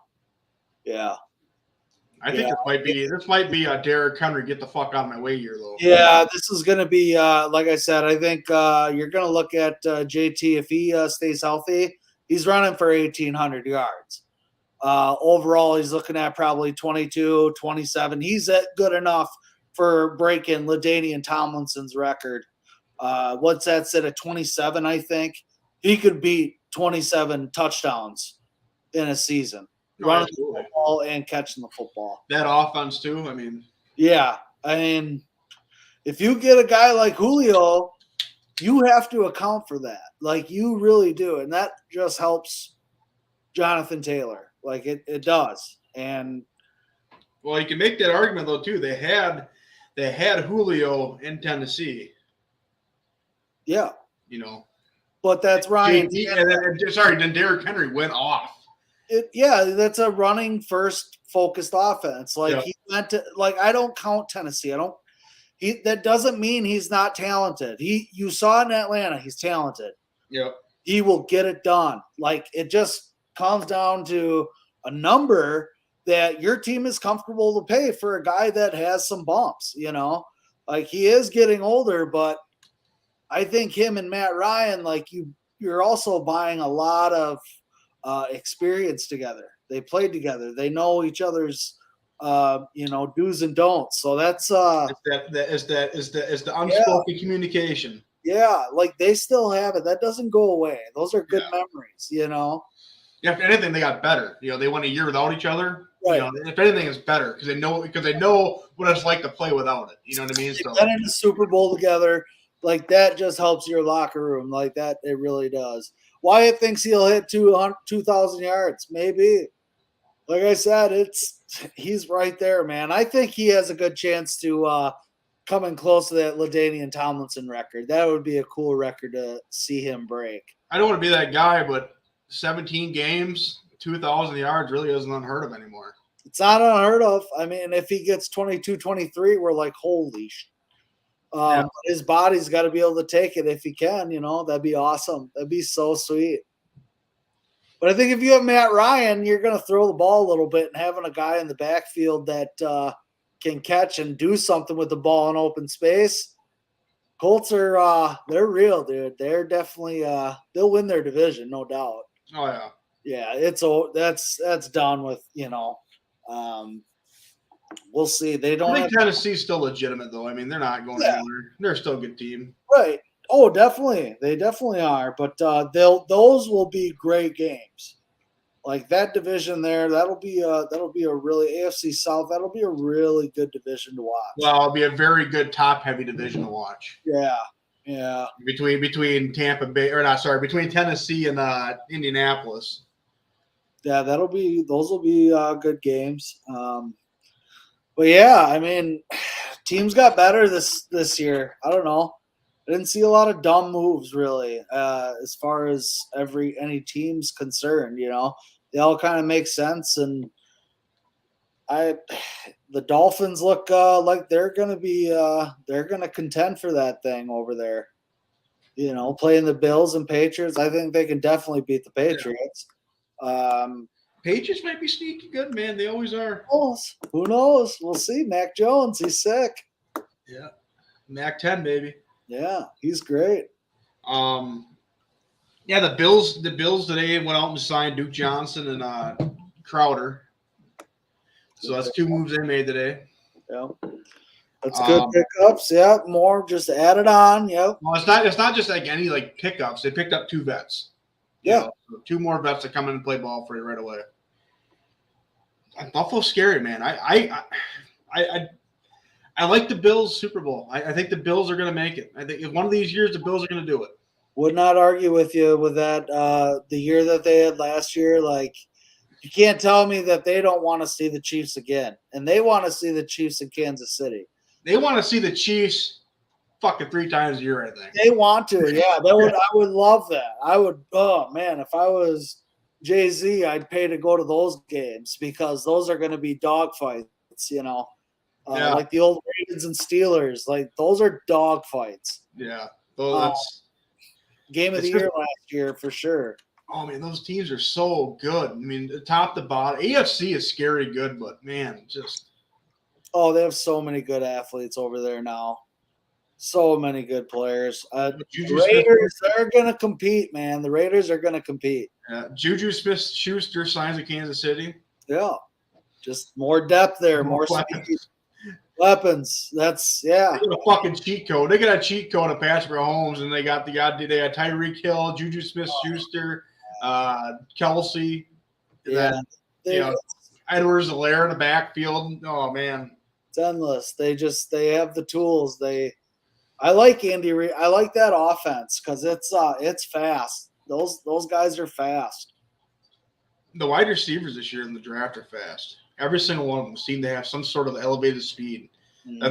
I think this might be a Derrick Henry get the fuck out of my way year, though. Yeah, this is going to be, like I said, I think you're going to look at JT if he stays healthy. He's running for 1,800 yards. Overall, he's looking at probably 22, 27. He's good enough for breaking LaDainian Tomlinson's record. What's that set at 27, I think? He could beat 27 touchdowns in a season. Running the football and catching the football. That offense, too, Yeah. If you get a guy like Julio, you have to account for that. Like, you really do. And that just helps Jonathan Taylor. Like, it does. And well, you can make that argument, though, too. They had Julio in Tennessee. Yeah. But that's Ryan. Then Derrick Henry went off. That's a running first focused offense. Like, he went to, like, I don't count Tennessee. That doesn't mean he's not talented. You saw in Atlanta, he's talented. Yep. He will get it done. Like, it just comes down to a number that your team is comfortable to pay for a guy that has some bumps, Like, he is getting older, but I think him and Matt Ryan, like, you're also buying a lot of experience together. They played together. They know each other's do's and don'ts. So that's the unspoken communication. Yeah, like they still have it. That doesn't go away. Those are good memories, Yeah, if anything, they got better. They went a year without each other. Right. If anything, it's better because they know what it's like to play without it. You know what I mean? They've been in the Super Bowl together. Like, that just helps your locker room. Like that, it really does. Wyatt thinks he'll hit 2,000 yards. Maybe. Like I said, he's right there, man. I think he has a good chance to come in close to that LaDainian Tomlinson record. That would be a cool record to see him break. I don't want to be that guy, but 17 games, 2,000 yards really isn't unheard of anymore. It's not unheard of. I mean, if he gets 22, 23, we're like, holy shit. His body's got to be able to take it if he can, that'd be awesome. That'd be so sweet. But I think if you have Matt Ryan, you're going to throw the ball a little bit, and having a guy in the backfield that can catch and do something with the ball in open space. Colts are they're real, dude. They're definitely they'll win their division, no doubt. Oh yeah. Yeah, that's done with, we'll see. They don't. I think Tennessee's still legitimate, though. I mean, they're not going anywhere. They're still a good team. Right. Oh, definitely. They definitely are. But those will be great games. Like that division there, that'll be a really AFC South. That'll be a really good division to watch. Well, it'll be a very good top-heavy division to watch. Yeah. Between Tampa Bay, between Tennessee and Indianapolis. Yeah, those will be good games. But yeah, I mean, teams got better this year. I don't know. I didn't see a lot of dumb moves really, as far as any team's concerned. They all kind of make sense, and the Dolphins look like they're gonna contend for that thing over there. Playing the Bills and Patriots, I think they can definitely beat the Patriots. Patriots might be sneaky good, man. They always are. Who knows? We'll see. Mac Jones, he's sick. Yeah. Mac-10, baby. Yeah, he's great. Yeah, the Bills today went out and signed Duke Johnson and Crowder. So that's 2 moves they made today. Yeah. That's good pickups. Yeah, more just added on. Yep. Well, it's not just like any like pickups. They picked up 2 vets. Yeah. So 2 more vets to come in and play ball for you right away. Buffalo's scary, man. I like the Bills Super Bowl. I think the Bills are going to make it. I think if one of these years the Bills are going to do it. Would not argue with you with that. The year that they had last year, like you can't tell me that they don't want to see the Chiefs again, and they want to see the Chiefs in Kansas City. They want to see the Chiefs fucking 3 times a year, I think. They want to, yeah. I would love that. I would. Oh man, if I was Jay-Z, I'd pay to go to those games because those are going to be dogfights. Like the old Ravens and Steelers. Like those are dogfights. Yeah, that's game of the year last year for sure. Oh man, those teams are so good. I mean, top to bottom, AFC is scary good, but man, just they have so many good athletes over there now. So many good players. Raiders are going to compete, man. The Raiders are going to compete. Juju Smith-Schuster signs with Kansas City. Yeah, just more depth there, more weapons. That's They got a fucking cheat code. They got a cheat code of Patrick Mahomes, and they got Tyreek Hill, Juju Smith-Schuster, Kelsey. Yeah, Edwards-Helaire in the backfield. Oh man, it's endless. They have the tools. I like Andy Reid. I like that offense because it's fast. Those guys are fast. The wide receivers this year in the draft are fast. Every single one of them seem to have some sort of elevated speed. Mm-hmm. I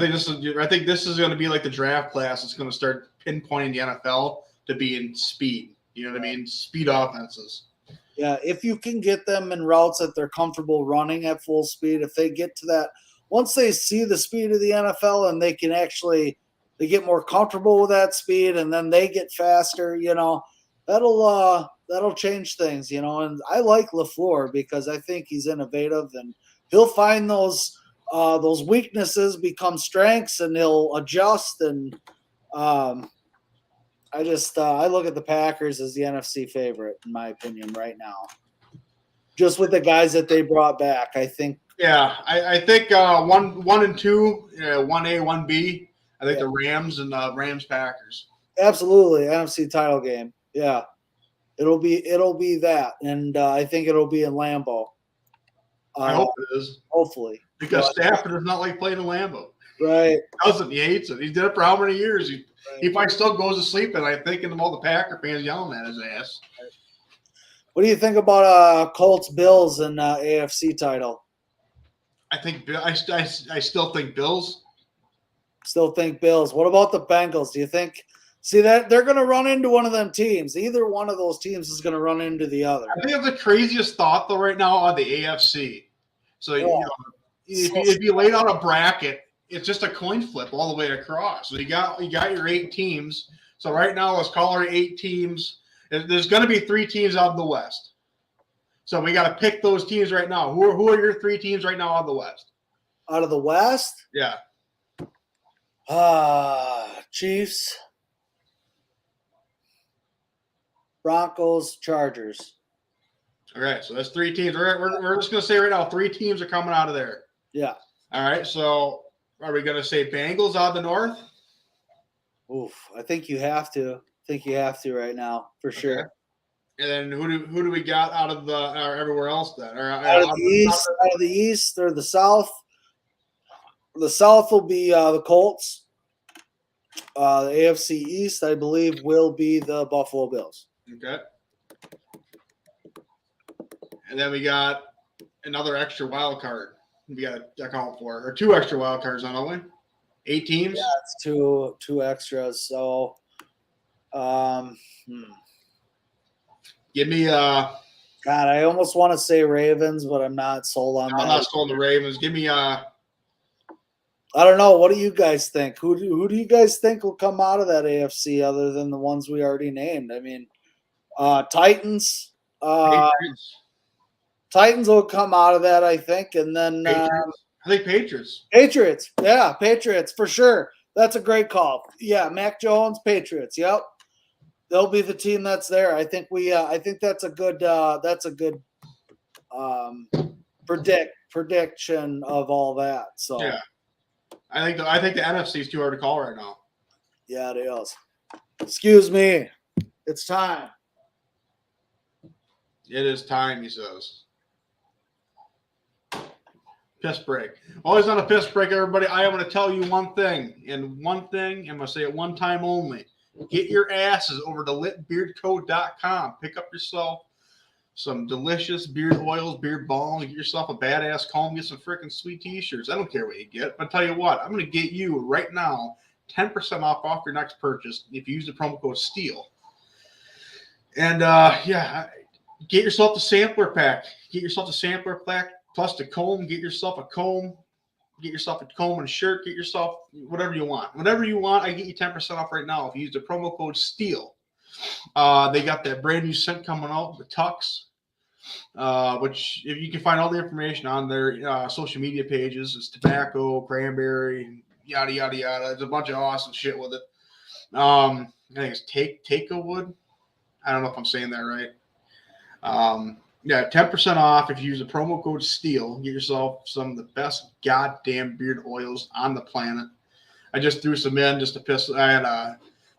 think this is going to be like the draft class. It's going to start pinpointing the NFL to be in speed. You know what I mean? Speed offenses. Yeah, if you can get them in routes that they're comfortable running at full speed, if they get to that, once they see the speed of the NFL and they can they get more comfortable with that speed and then they get faster, that'll change things, and I like LaFleur because I think he's innovative and he'll find those weaknesses become strengths and he'll adjust. And I look at the Packers as the NFC favorite in my opinion right now, just with the guys that they brought back. I think. Yeah, I think 1 and 2, 1A, 1B. I think the Rams and Rams Packers. Absolutely, NFC title game. Yeah, it'll be that, and I think it'll be in Lambeau. I hope it is. Hopefully, because Stafford does not like playing in Lambeau. Right? He doesn't. He hates it. He did it for how many years? He probably still goes to sleep at night thinking of all the Packer fans yelling at his ass. What do you think about Colts Bills and AFC title? I think I still think Bills. Still think Bills. What about the Bengals? Do you think? See that they're going to run into one of them teams. Either one of those teams is going to run into the other. I think I have the craziest thought though right now on the AFC. So if you laid out a bracket, it's just a coin flip all the way across. So you got your 8 teams. So right now let's call our 8 teams. There's going to be 3 teams out of the West. So we got to pick those teams right now. Who are your 3 teams right now out of the West? Out of the West? Yeah. Chiefs, Broncos, Chargers. All right, so that's 3 teams. We're just going to say right now 3 teams are coming out of there. Yeah. All right, so are we going to say Bengals out of the North? Oof, I think you have to. Right now for sure. And then who do we got out of everywhere else then? Or, out of the East or the South? The South will be the Colts. The AFC East, I believe, will be the Buffalo Bills. Okay. And then we got another extra wild card. We got to account for, or 2 extra wild cards, don't we? 8 teams. Yeah, it's two extras. So, give me God, I almost want to say Ravens, but I'm not sold on that. I'm not sold on the Ravens. Give me I don't know. What do you guys think? Who do you guys think will come out of that AFC other than the ones we already named? I mean, Titans. Titans will come out of that, I think, and then I think Patriots. Patriots, yeah, Patriots for sure. That's a great call. Yeah, Mac Jones, Patriots. Yep, they'll be the team that's there. I think that's a good um, prediction of all that. So Yeah. I think the NFC is too hard to call right now. yeah, it is. Excuse me, it's time. It is time, he says. Piss break. Always on a piss break, everybody. I am going to tell you one thing, and I'm going to say it one time only. Get your asses over to litbeardco.com. Pick up yourself some delicious beard oils, beard balms. Get yourself a badass comb. Get some freaking sweet t-shirts. I don't care what you get. But I'll tell you what, I'm going to get you right now 10% off your next purchase if you use the promo code STEEL. And, get yourself the sampler pack. Get yourself the sampler pack plus the comb. Get yourself a comb. Get yourself a comb and a shirt. Get yourself whatever you want. Whatever you want, I get you 10% off right now if you use the promo code STEEL. They got that brand new scent coming out, the Tux, which if you can find all the information on their social media pages. It's tobacco, cranberry, yada, yada, yada. There's a bunch of awesome shit with it. I think it's Takeawood. I don't know if I'm saying that right. 10% off if you use the promo code STEEL. Get yourself some of the best goddamn beard oils on the planet. I just threw some in just to piss. I had a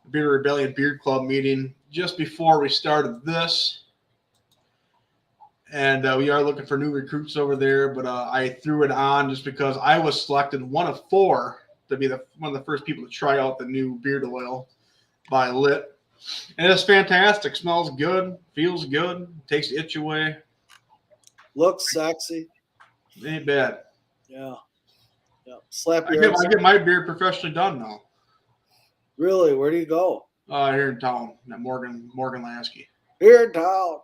Beard Rebellion Beard Club meeting just before we started this. And we are looking for new recruits over there, but I threw it on just because I was selected one of 4 to be one of the first people to try out the new beard oil by Lit. And it's fantastic. Smells good, feels good, takes the itch away. Looks sexy. Ain't bad. Yeah. Slap I your get my beard professionally done now. Really? Where do you go? Here in town, at Morgan Lasky. Here in town.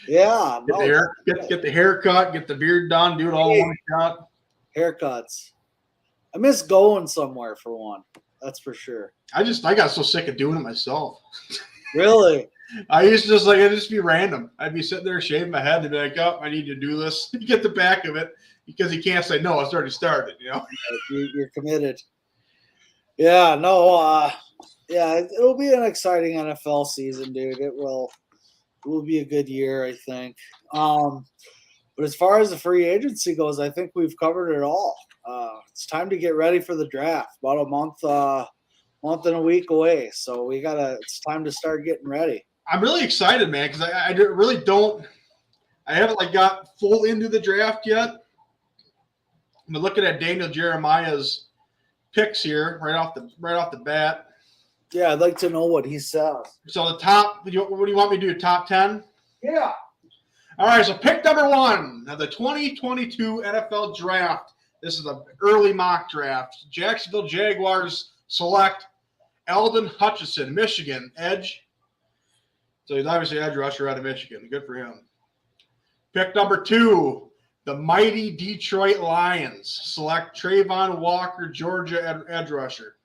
Yeah. Get the haircut, get the beard done, do it all in one shot. Haircuts. I miss going somewhere for one. That's for sure. I got so sick of doing it myself. Really? I used to it'd just be random. I'd be sitting there shaving my head and be like, oh, I need to do this. You get the back of it because you can't say, no, it's already started, you know? You're committed. Yeah, no, it'll be an exciting NFL season, dude. It will be a good year, I think. But as far as the free agency goes, I think we've covered it all. It's time to get ready for the draft. About a month and a week away. So it's time to start getting ready. I'm really excited, man, because I really don't. I haven't got full into the draft yet. I'm looking at Daniel Jeremiah's picks here right off the bat. Yeah, I'd like to know what he says. So the top. What do you want me to do? Top 10? Yeah. All right. So pick number 1 of the 2022 NFL Draft. This is an early mock draft. Jacksonville Jaguars select Eldon Hutchinson, Michigan, edge. So he's obviously edge rusher out of Michigan. Good for him. Pick number 2, the mighty Detroit Lions select Trayvon Walker, Georgia, edge rusher.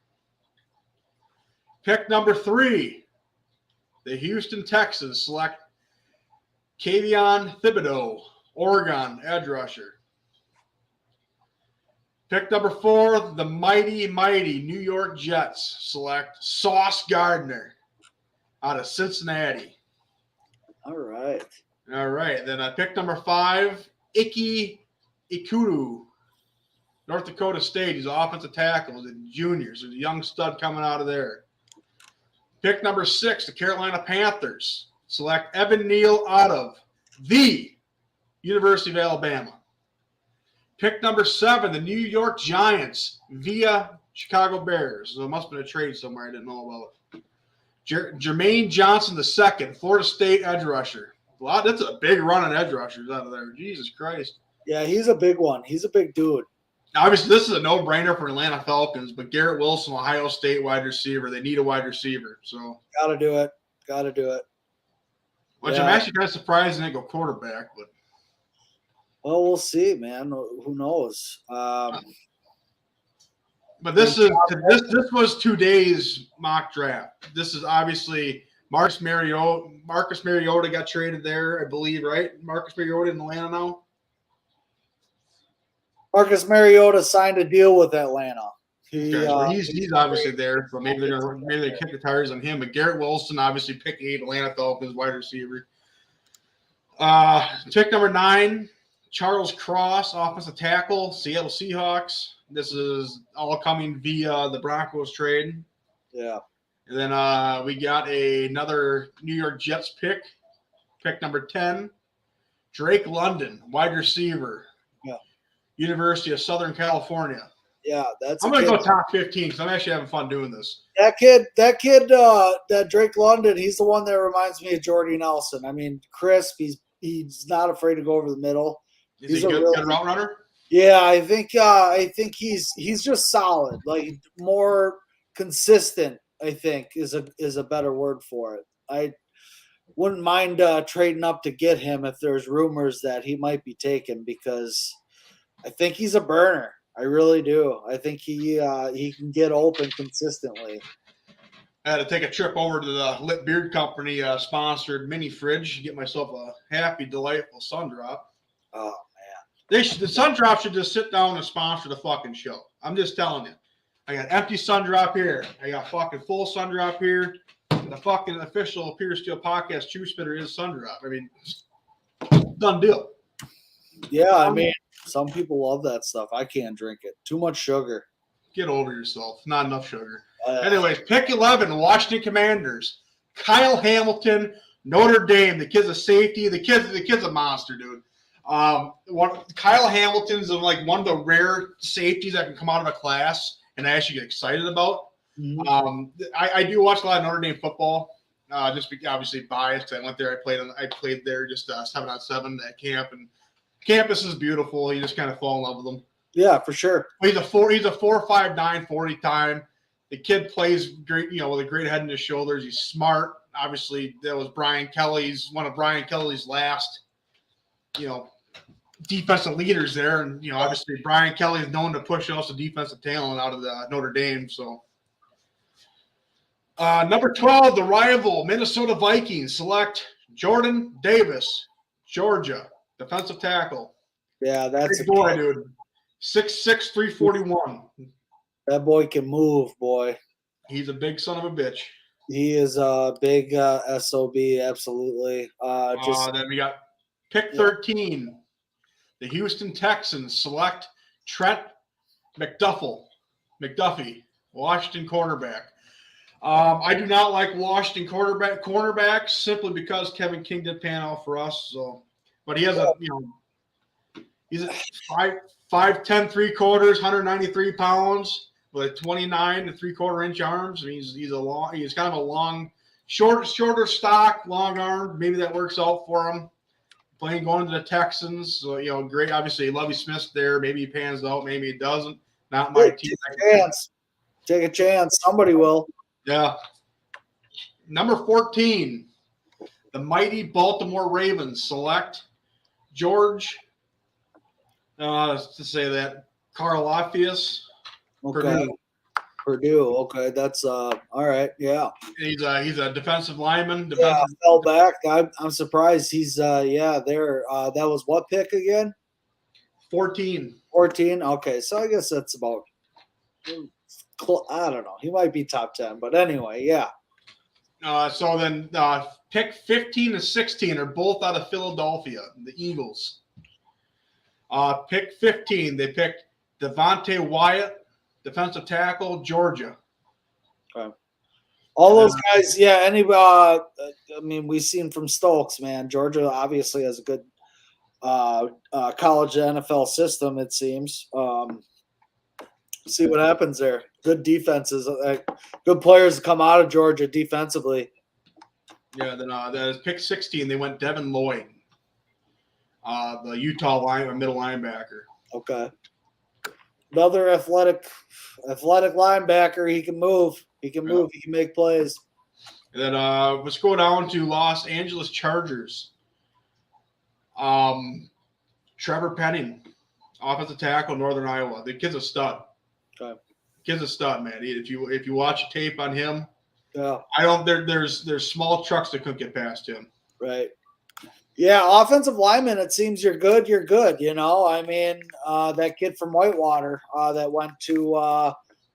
Pick number 3, the Houston Texans select Kayvon Thibodeau, Oregon, edge rusher. Pick number 4, the mighty New York Jets select Sauce Gardner out of Cincinnati. All right. Then pick number 5, Ike Ikudu, North Dakota State. He's an offensive tackle. He's a junior. So he's a young stud coming out of there. Pick number 6, the Carolina Panthers select Evan Neal out of the University of Alabama. Pick number 7, the New York Giants via Chicago Bears. So it must have been a trade somewhere I didn't know about. Jermaine Johnson II, Florida State edge rusher. Wow, that's a big run on edge rushers out of there. Jesus Christ. Yeah, he's a big one. He's a big dude. Obviously, this is a no-brainer for Atlanta Falcons, but Garrett Wilson, Ohio State wide receiver. They need a wide receiver. So Got to do it. Which I'm actually kind of surprised they go quarterback, but. Well, we'll see, man. Who knows? But this was today's mock draft. This is obviously Marcus Mariota. Marcus Mariota got traded there, I believe, right? Marcus Mariota in Atlanta now. Marcus Mariota signed a deal with Atlanta. He, So he's obviously there. So maybe they kick the tires on him. But Garrett Wilson, obviously pick 8, Atlanta Falcons wide receiver. Pick number 9, Charles Cross, offensive tackle, Seattle Seahawks. This is all coming via the Broncos trade. yeah. And then we got another New York Jets pick number 10, Drake London, wide receiver. Yeah. University of Southern California. Yeah, that's. I'm going to go top 15 because I'm actually having fun doing this. That kid, that Drake London, he's the one that reminds me of Jordy Nelson. I mean, crisp. He's not afraid to go over the middle. Is he a good route runner? Yeah, I think he's just solid, like more consistent. I think is a better word for it. I wouldn't mind trading up to get him if there's rumors that he might be taken because I think he's a burner. I really do. I think he can get open consistently. I had to take a trip over to the Lit Beard Company sponsored mini fridge, get myself a happy, delightful sun drop. Oh The sun drop should just sit down and sponsor the fucking show. I'm just telling you. I got empty sun drop here. I got fucking full sun drop here. The fucking official Peter Steele podcast Chew Spitter is sun drop. I mean, done deal. yeah, I mean, some people love that stuff. I can't drink it. Too much sugar. Get over yourself. Not enough sugar. Anyways, pick 11, Washington Commanders. Kyle Hamilton, Notre Dame. The kid's a safety. The kid's a monster, dude. Kyle Hamilton's like one of the rare safeties that can come out of a class and I actually get excited about. Mm-hmm. I do watch a lot of Notre Dame football. Just obviously biased. I went there. I played there just 7-on-7 at camp, and campus is beautiful. You just kind of fall in love with them. Yeah, for sure. He's a 4.59 40 time. The kid plays great, with a great head on his shoulders. He's smart. Obviously, that was one of Brian Kelly's last, defensive leaders there. And, obviously Brian Kelly is known to push also defensive talent out of the Notre Dame. So number 12, the rival Minnesota Vikings select Jordan Davis, Georgia, defensive tackle. Yeah, that's a boy, dude. 6'6", 341. That boy can move, boy. He's a big son of a bitch. He is a big SOB, absolutely. Then we got pick 13. The Houston Texans select Trent McDuffie, Washington cornerback. I do not like Washington cornerbacks simply because Kevin King did pan out for us. So, but he has he's 5'10", 3/4, 193 pounds with 29 and 3/4 inch arms. And he's kind of a long, shorter stock, long arm. Maybe that works out for him. Going to the Texans, so great. Obviously, Lovie Smith's there. Maybe he pans out, maybe he doesn't. Not my team. Take a chance. Somebody will. Yeah. Number 14, the mighty Baltimore Ravens select George. To say that Karlaftis. Okay. Purdue. Okay, that's all right. Yeah, he's a defensive lineman. Yeah, fell back. I'm surprised he's there. That was what pick again? 14. 14. Okay, so I guess that's about. I don't know. He might be top 10, but anyway, yeah. So then, pick 15 and 16 are both out of Philadelphia, the Eagles. Pick 15, they picked Devontae Wyatt, defensive tackle, Georgia. Okay. All those guys, yeah. We've seen from Stokes, man. Georgia obviously has a good college NFL system, it seems. See what happens there. Good defenses, good players come out of Georgia defensively. Yeah, then pick 16, they went Devin Lloyd, the Utah middle linebacker. Okay. Another athletic linebacker. He can move. He can move. He can make plays. And then let's go down to Los Angeles Chargers. Trevor Penning, offensive tackle, Northern Iowa. The kid's a stud. Okay. Kid's a stud, man. If you watch tape on him, yeah. There's small trucks that couldn't get past him. Right. Yeah, offensive lineman, it seems you're good. That kid from Whitewater that went to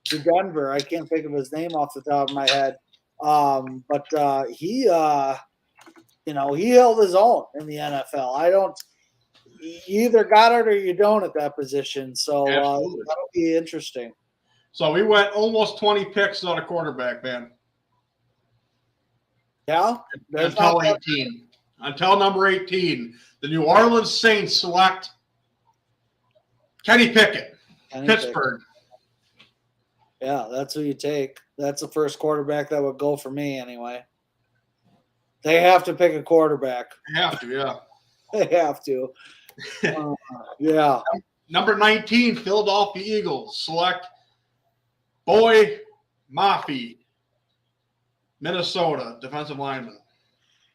to Denver. I can't think of his name off the top of my head. But he held his own in the NFL. You either got it or you don't at that position. So Absolutely. that'll be interesting. So we went almost 20 picks on a quarterback, man. Yeah. Until 18. Until number 18. The New Orleans Saints select Kenny Pickett, Pittsburgh. Yeah, that's who you take. That's the first quarterback that would go for me anyway. They have to pick a quarterback. They have to, yeah. They have to. Yeah. Number 19, Philadelphia Eagles select Boy Mafi, Minnesota, defensive lineman.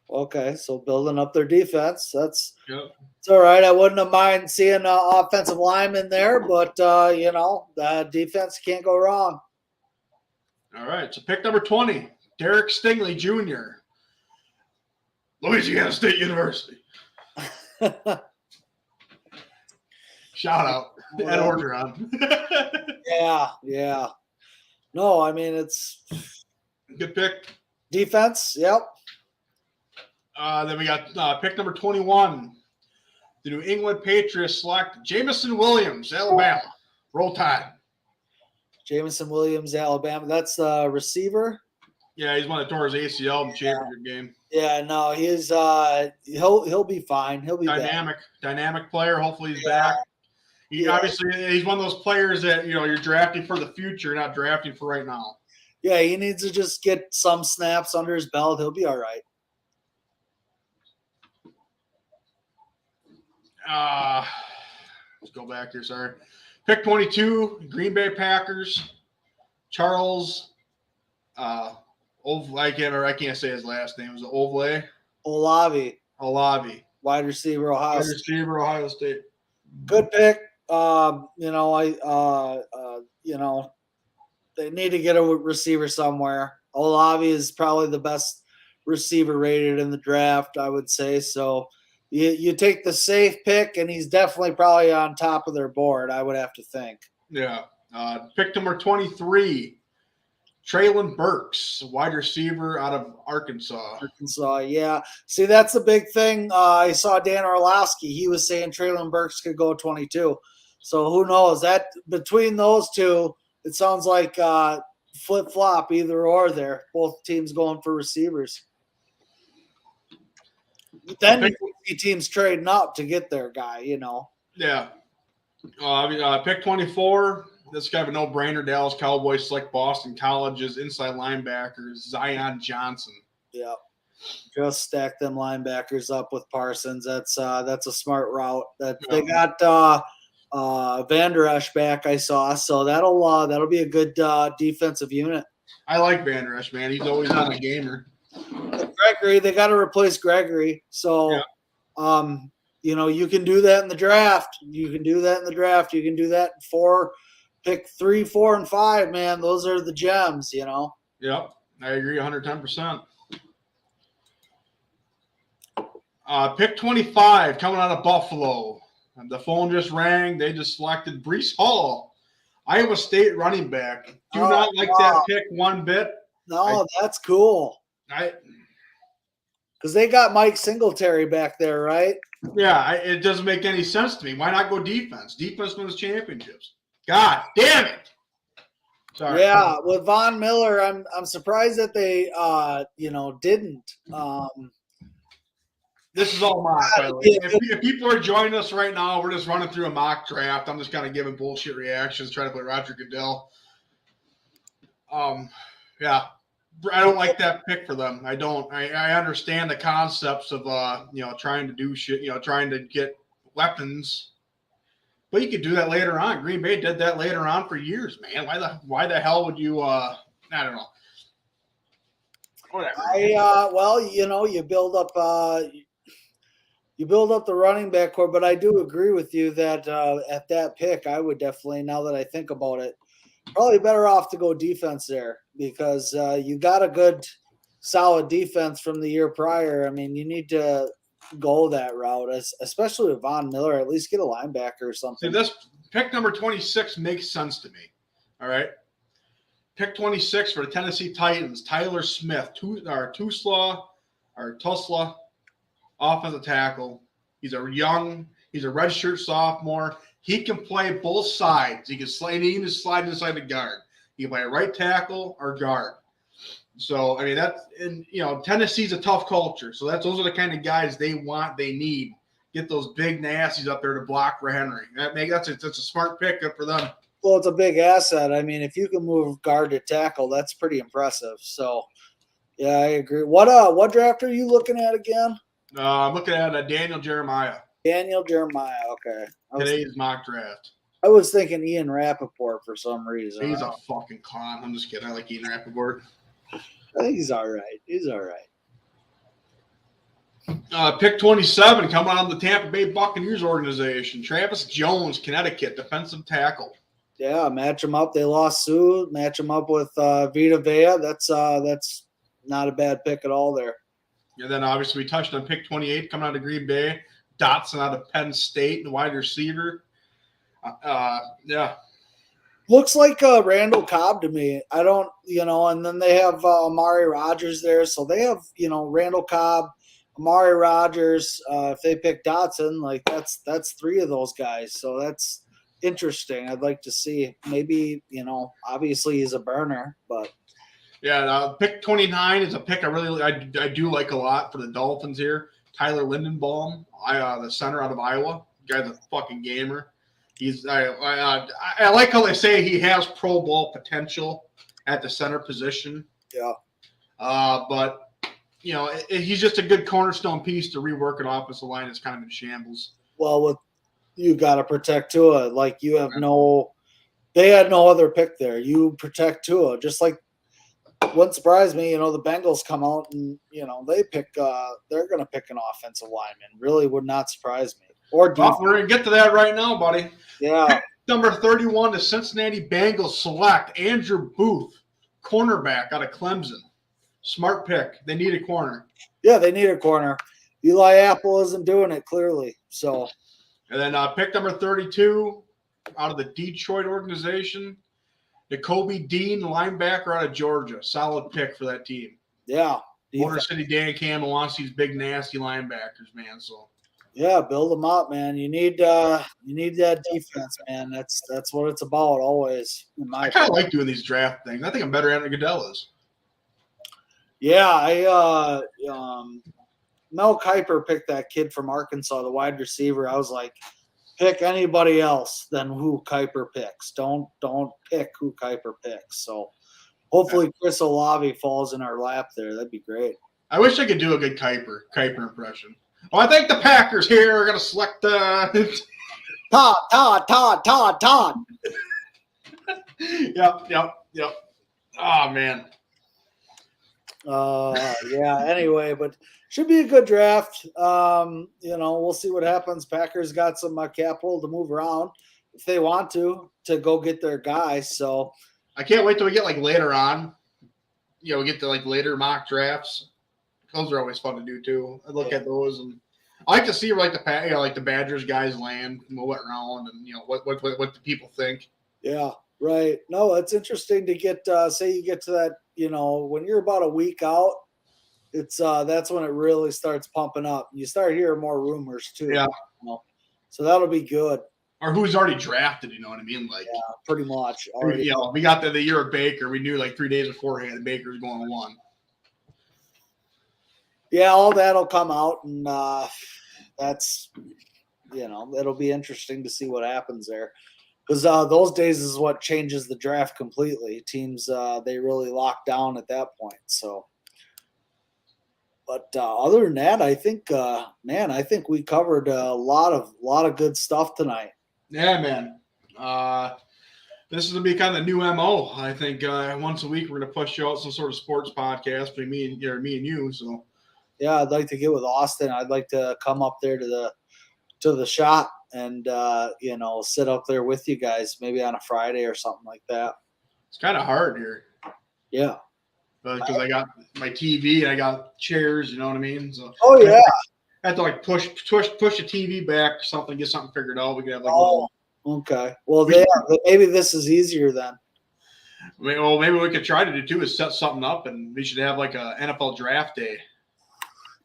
Okay, so building up their defense. It's Yep. all right. I wouldn't have mind seeing an offensive lineman there, but the defense can't go wrong. All right, so pick number 20, Derek Stingley Jr., Louisiana State University. Shout out, Ed Orgeron. Yeah. No, I mean it's Good pick. defense. Yep. Then we got pick number 21. The New England Patriots select Jameson Williams, Alabama. Roll Tide. Jameson Williams, Alabama. That's the receiver. Yeah, he's one that tore his ACL in the championship game. Yeah, no, he's he'll be fine. He'll be Dynamic player. Hopefully he's back. Obviously he's one of those players that you're drafting for the future, not drafting for right now. Yeah, he needs to just get some snaps under his belt. He'll be all right. Let's go back here. Sorry. Pick 22, Green Bay Packers. Charles I can't say his last name. Is it Olavi, Wide wide receiver, Ohio State. receiver, Ohio State. Good pick. They need to get a receiver somewhere. Olavi is probably the best receiver rated in the draft, I would say. So you take the safe pick, and he's definitely probably on top of their board, I would have to think. Yeah. Pick number 23, Traylon Burks, wide receiver out of Arkansas. Yeah. See, that's the big thing. I saw Dan Orlowski. He was saying Traylon Burks could go 22. So who knows? That between those two, it sounds like flip-flop, either or there. Both teams going for receivers. Then you see teams trading up to get their guy, Yeah. Pick 24. This is kind of a no-brainer. Dallas Cowboys select Boston College's inside linebacker, Zion Johnson. Yeah. Just stack them linebackers up with Parsons. That's a smart route. They got Van Der Esch back, I saw, so that'll be a good defensive unit. I like Van Der Esch, man. He's always on a gamer. Gregory, they got to replace Gregory, so you can do that in the draft. You can do that in pick 3, 4, and 5. Man, those are the gems. Yep, I agree 110%. Pick 25 coming out of Buffalo. The phone just rang. They just selected Breece Hall, Iowa State running back. Do not like that pick one bit. No, that's cool. Because they got Mike Singletary back there, right? Yeah, it doesn't make any sense to me. Why not go defense? Defense wins championships. God damn it! Sorry. Yeah, with Von Miller, I'm surprised that they didn't. This is all mock, by the way. If people are joining us right now, we're just running through a mock draft. I'm just kind of giving bullshit reactions, trying to play Roger Goodell. Yeah, I don't like that pick for them. I don't. I understand the concepts of trying to do shit, trying to get weapons, but you could do that later on. Green Bay did that later on for years, man. Why the hell would you? I don't know. Whatever. You build up the running back core, but I do agree with you that at that pick, I would definitely, now that I think about it, probably better off to go defense there because you got a good, solid defense from the year prior. I mean, you need to go that route, especially with Von Miller. At least get a linebacker or something. See, this pick number 26 makes sense to me. All right. Pick 26 for the Tennessee Titans, Tyler Smith, Tulsa, offensive tackle. He's a redshirt sophomore. He can play both sides. He can slide inside the guard. He can play right tackle or guard. So, I mean, Tennessee's a tough culture. So those are the kind of guys they need. Get those big nasties up there to block for Henry. That's a smart pickup for them. Well, it's a big asset. I mean, if you can move guard to tackle, that's pretty impressive. So, yeah, I agree. What draft are you looking at again? I'm looking at Daniel Jeremiah. Daniel Jeremiah, okay. Today's mock draft. I was thinking Ian Rappaport for some reason. He's a fucking clown. I'm just kidding. I like Ian Rappaport. I think he's all right. Pick 27 coming out of the Tampa Bay Buccaneers organization. Travis Jones, Connecticut, defensive tackle. Yeah, match him up. They lost Sue. Match him up with Vita Vea. That's not a bad pick at all there. And then obviously we touched on pick 28 coming out of Green Bay. Dotson out of Penn State, the wide receiver. Yeah. Looks like Randall Cobb to me. I don't, and then they have Amari Rodgers there. So they have, Randall Cobb, Amari Rodgers. If they pick Dotson, like that's three of those guys. So that's interesting. I'd like to see. Maybe, obviously he's a burner, but yeah, pick 29 is a pick I do like a lot for the Dolphins here. Tyler Lindenbaum, the center out of Iowa. Guy's a fucking gamer. I like how they say he has Pro Bowl potential at the center position. Yeah. But he's just a good cornerstone piece to rework an offensive line that's kind of in shambles. Well, you got to protect Tua. Like they had no other pick there. You protect Tua, just like. Wouldn't surprise me, the Bengals come out and they pick. They're going to pick an offensive lineman. Really would not surprise me. Or we're going to get to that right now, buddy. Yeah. Number 31, the Cincinnati Bengals select Andrew Booth, cornerback out of Clemson. Smart pick. They need a corner. Yeah, they need a corner. Eli Apple isn't doing it clearly. So. And then pick number 32 out of the Detroit organization. Nakobe Dean, linebacker out of Georgia. Solid pick for that team. Yeah. Motor City Dan Campbell wants these big, nasty linebackers, man. So yeah, build them up, man. You need that defense, man. That's what it's about always. I kind of like doing these draft things. I think I'm better at it than Goodell is. Yeah, Mel Kiper picked that kid from Arkansas, the wide receiver. I was like, pick anybody else than who Kiper picks. Don't pick who Kiper picks. So hopefully Chris Olave falls in our lap there. That'd be great. I wish I could do a good Kiper impression. Well, I think the Packers here are going to select Todd. Yep. Oh, man. Yeah, anyway, but should be a good draft. We'll see what happens. Packers got some capital to move around if they want to go get their guys. So I can't wait till we get later on. We get to later mock drafts. Those are always fun to do too. I look at those and I like to see where the Badgers guys land, what round, and what the people think. Yeah, right. No, it's interesting to get. Say you get to that. When you're about a week out, it's that's when it really starts pumping up. You start hearing more rumors too. Yeah. So that'll be good. Or who's already drafted? You know what I mean? Yeah, pretty much. Already. We got the year of Baker. We knew 3 days beforehand Baker's going 1. Yeah, all that'll come out, and that's it'll be interesting to see what happens there. Because those days is what changes the draft completely. Teams, they really lock down at that point. So, but other than that, I think, I think we covered a lot of good stuff tonight. Yeah, man. This is gonna be kind of the new MO. I think once a week we're gonna push out some sort of sports podcast between me and you. So, yeah, I'd like to get with Austin. I'd like to come up there to the shop and sit up there with you guys maybe on a Friday or something like that. It's kind of hard here. Yeah. Because I got my TV and I got chairs, you know what I mean? So yeah. I have to push the TV back or something, get something figured out. We could have okay. Well, maybe this is easier then. Maybe we could try to do too is set something up, and we should have like a NFL draft day.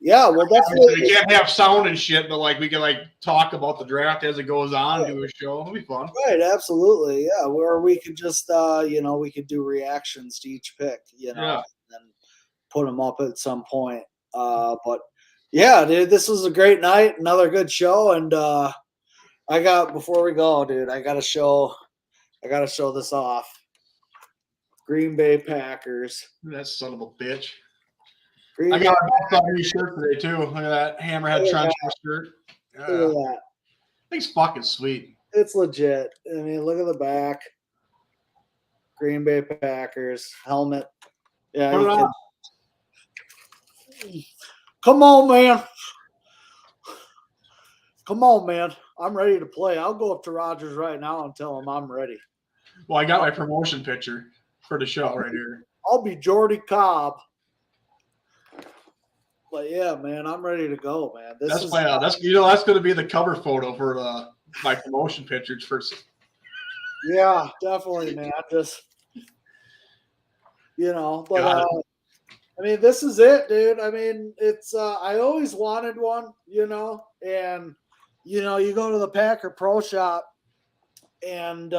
Yeah, well, definitely. We can't have sound and shit, but like we can like talk about the draft as it goes on, and do a show. It'll be fun. Right, absolutely, yeah. Or we could just, we could do reactions to each pick, and then put them up at some point. But yeah, dude, this was a great night, another good show, and before we go, dude, I gotta show this off. Green Bay Packers. That son of a bitch. I got a new shirt today too. Look at that Hammerhead Trench shirt. Look at that. Thing's fucking sweet. It's legit. I mean, look at the back. Green Bay Packers helmet. Yeah. Come on, man. Come on, man. I'm ready to play. I'll go up to Rogers right now and tell him I'm ready. Well, I got my promotion picture for the show right here. I'll be Jordy Cobb. But yeah, man, I'm ready to go, man. That's going to be the cover photo for my promotion pictures first. Yeah, definitely, man. Just but I mean, this is it, dude. I mean, it's I always wanted one, and you go to the Packer Pro Shop and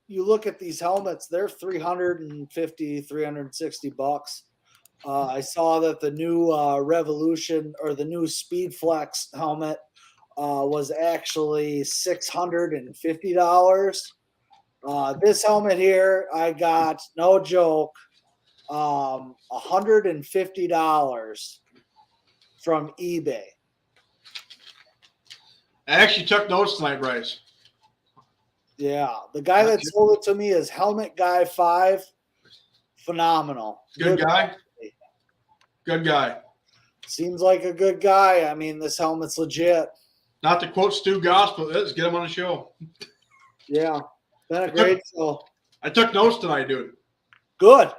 you look at these helmets, they're $350, $360. I saw that the new Revolution or the new Speed Flex helmet was actually $650. This helmet here, I got, no joke, $150 from eBay. I actually took notes tonight, Bryce. Yeah, the guy that sold it to me is Helmet Guy 5. Phenomenal. Good guy. Good guy. Seems like a good guy. I mean, this helmet's legit. Not to quote Stu Goss, but let's get him on the show. Yeah, been a great show. I took notes tonight, dude. Good.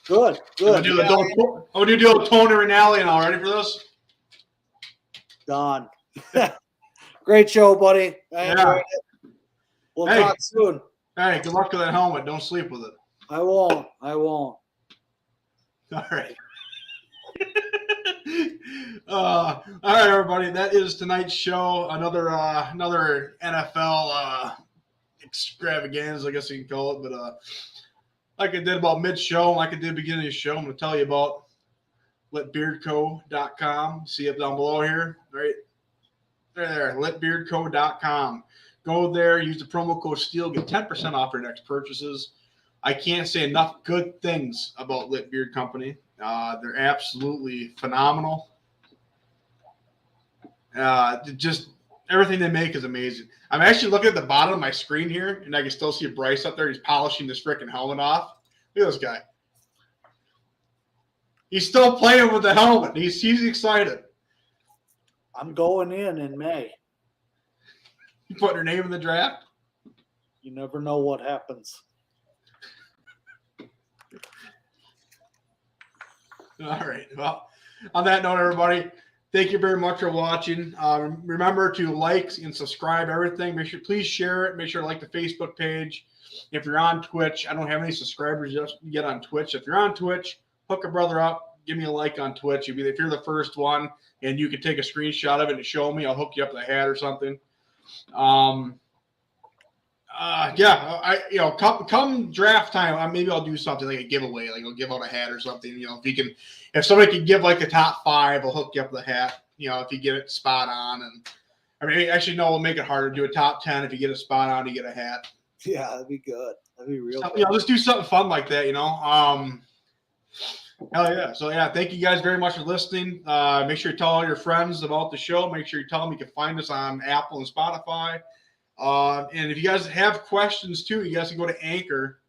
I'm gonna do a Tony Rinaldi now. Ready for this? Done. Great show, buddy. I enjoyed it. We'll talk soon. Hey, good luck with that helmet. Don't sleep with it. I won't. All right. All right, everybody. That is tonight's show. Another NFL extravaganza, I guess you can call it. But like I did about mid-show, like I did beginning of the show, I'm going to tell you about litbeardco.com. See it down below here, right there, litbeardco.com. Go there, use the promo code STEEL, get 10% off your next purchases. I can't say enough good things about Lit Beard Company. They're absolutely phenomenal. Just everything they make is amazing. I'm actually looking at the bottom of my screen here, and I can still see Bryce up there. He's polishing this freaking helmet off. Look at this guy. He's still playing with the helmet. He's excited. I'm going in May. You putting her name in the draft? You never know what happens. All right. Well, on that note, everybody, thank you very much for watching. Remember to like and subscribe everything. Please share it. Make sure to like the Facebook page. If you're on Twitch, I don't have any subscribers yet on Twitch. If you're on Twitch, hook a brother up. Give me a like on Twitch. If you're the first one and you can take a screenshot of it and show me, I'll hook you up with a hat or something. Come draft time, maybe I'll do something like a giveaway, like I'll give out a hat or something. If somebody can give like the top 5, I'll hook you up with a hat. If you get it spot on, and we'll make it harder. Do a top 10. If you get a spot on, you get a hat. Yeah, that'd be good. That'd be real. Let's do something fun like that. Hell yeah. So yeah, thank you guys very much for listening. Make sure you tell all your friends about the show. Make sure you tell them you can find us on Apple and Spotify. And if you guys have questions too, you guys can go to anchor.com,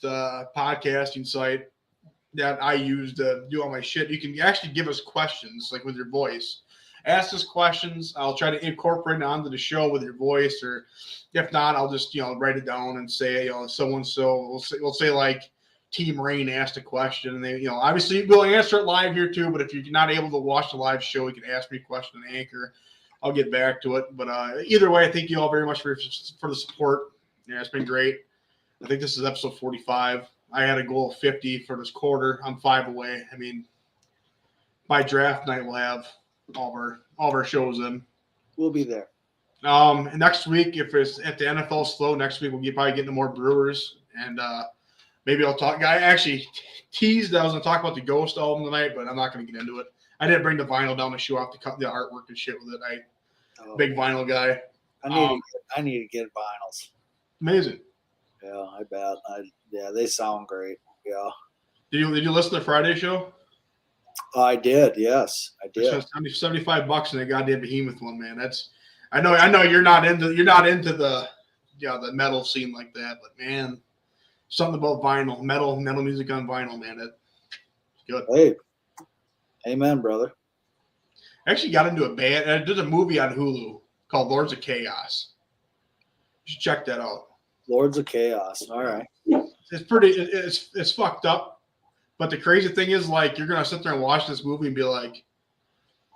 the podcasting site that I use to do all my shit. You can actually give us questions like with your voice. Ask us questions. I'll try to incorporate it onto the show with your voice, or if not, I'll just write it down and say so and so. We'll say like Team Rain asked a question, and they obviously we'll answer it live here too. But if you're not able to watch the live show, you can ask me a question on Anchor. I'll get back to it. But either way, thank you all very much for the support. Yeah, it's been great. I think this is episode 45. I had a goal of 50 for this quarter. I'm 5 away. I mean, by draft night, we'll have all of our shows in. We'll be there. And next week, if the NFL's slow, next week we'll probably get into more Brewers, and maybe I'll talk. I actually teased that I was going to talk about the Ghost album tonight, but I'm not going to get into it. I didn't bring the vinyl down to show off the artwork and shit with it. Big vinyl guy. I need to get vinyls. Amazing. Yeah, I bet. They sound great. Yeah. Did you listen to the Friday show? I did. Yes, I did. $75 in a goddamn Behemoth one, man. I know you're not into the the metal scene like that, but man, something about vinyl, metal music on vinyl, man. That's good. Hey, amen, brother. I actually got into a band. There's a movie on Hulu called Lords of Chaos. You should check that out. Lords of Chaos. All right. It's fucked up, but the crazy thing is, like, you're gonna sit there and watch this movie and be like,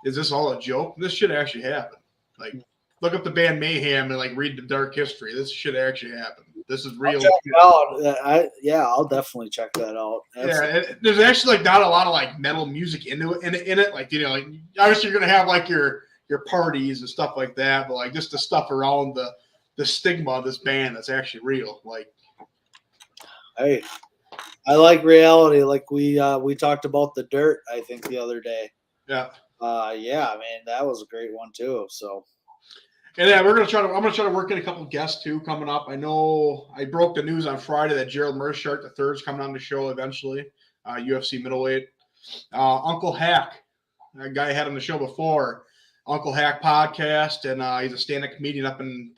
"Is this all a joke? This shit actually happened." Like, look up the band Mayhem and like read the dark history. This shit actually happened. This is real. I'll definitely check that out. Yeah, there's actually like not a lot of like metal music in it. Like, like obviously you're gonna have like your parties and stuff like that, but like just the stuff around the stigma of this band that's actually real. Like, hey, I like reality. Like we talked about The Dirt, I think, the other day. Yeah. Yeah, man, that was a great one too. So. And yeah, I'm gonna try to work in a couple of guests too coming up. I know I broke the news on Friday that Gerald Meerschaert III is coming on the show eventually, UFC middleweight. Uncle Hack, a guy I had on the show before, Uncle Hack podcast, and he's a stand-up comedian up in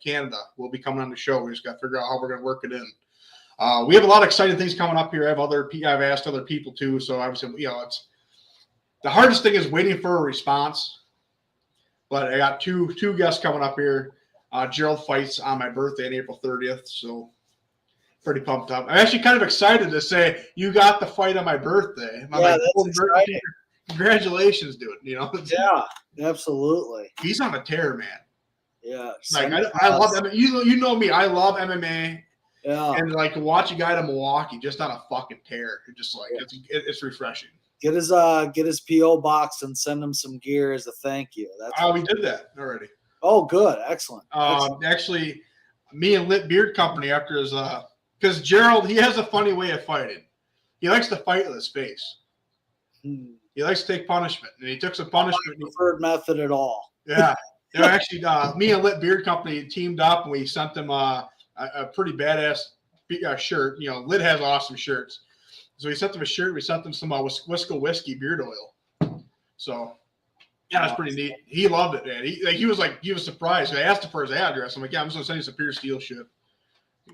Canada. Will be coming on the show. We just got to figure out how we're gonna work it in. We have a lot of exciting things coming up here. I've asked other people too, so obviously, it's the hardest thing is waiting for a response. But I got two guests coming up here. Gerald fights on my birthday on April 30th, so pretty pumped up. I'm actually kind of excited to say you got the fight on my birthday. That's exciting. Congratulations, dude. Yeah, absolutely. He's on a tear, man. Yeah. Like I love MMA. You know me. I love MMA. Yeah. And like to watch a guy to Milwaukee just on a fucking tear. Just like it's refreshing. Get his PO box and send him some gear as a thank you. We did that already. Oh, good, excellent. Actually, me and Lit Beard Company after his because Gerald, he has a funny way of fighting. He likes to fight with his face. He likes to take punishment, and he took some punishment. Preferred method at all. Yeah, actually, me and Lit Beard Company teamed up, and we sent them a pretty badass shirt. Lit has awesome shirts. So we sent them a shirt. We sent them some Wisco whiskey beard oil. So yeah, that's pretty neat. He loved it, man. He was surprised. I asked him for his address. I'm like, yeah, I'm just gonna send you some Pure Steel shit.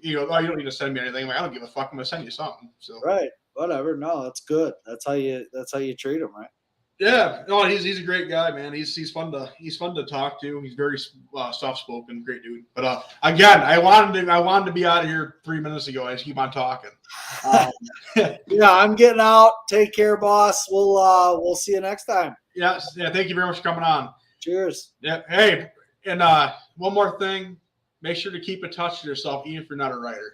He goes, oh, you don't need to send me anything. I'm like, I don't give a fuck. I'm gonna send you something. So right, whatever. No, that's good. That's how you treat him, right? Yeah, no, he's a great guy, man. He's fun to talk to. He's very soft spoken, great dude. But again, I wanted to be out of here 3 minutes ago. I just keep on talking. Yeah, I'm getting out. Take care, boss. We'll see you next time. Yeah. Thank you very much for coming on. Cheers. Yeah. Hey, and one more thing, make sure to keep in touch with yourself, even if you're not a writer.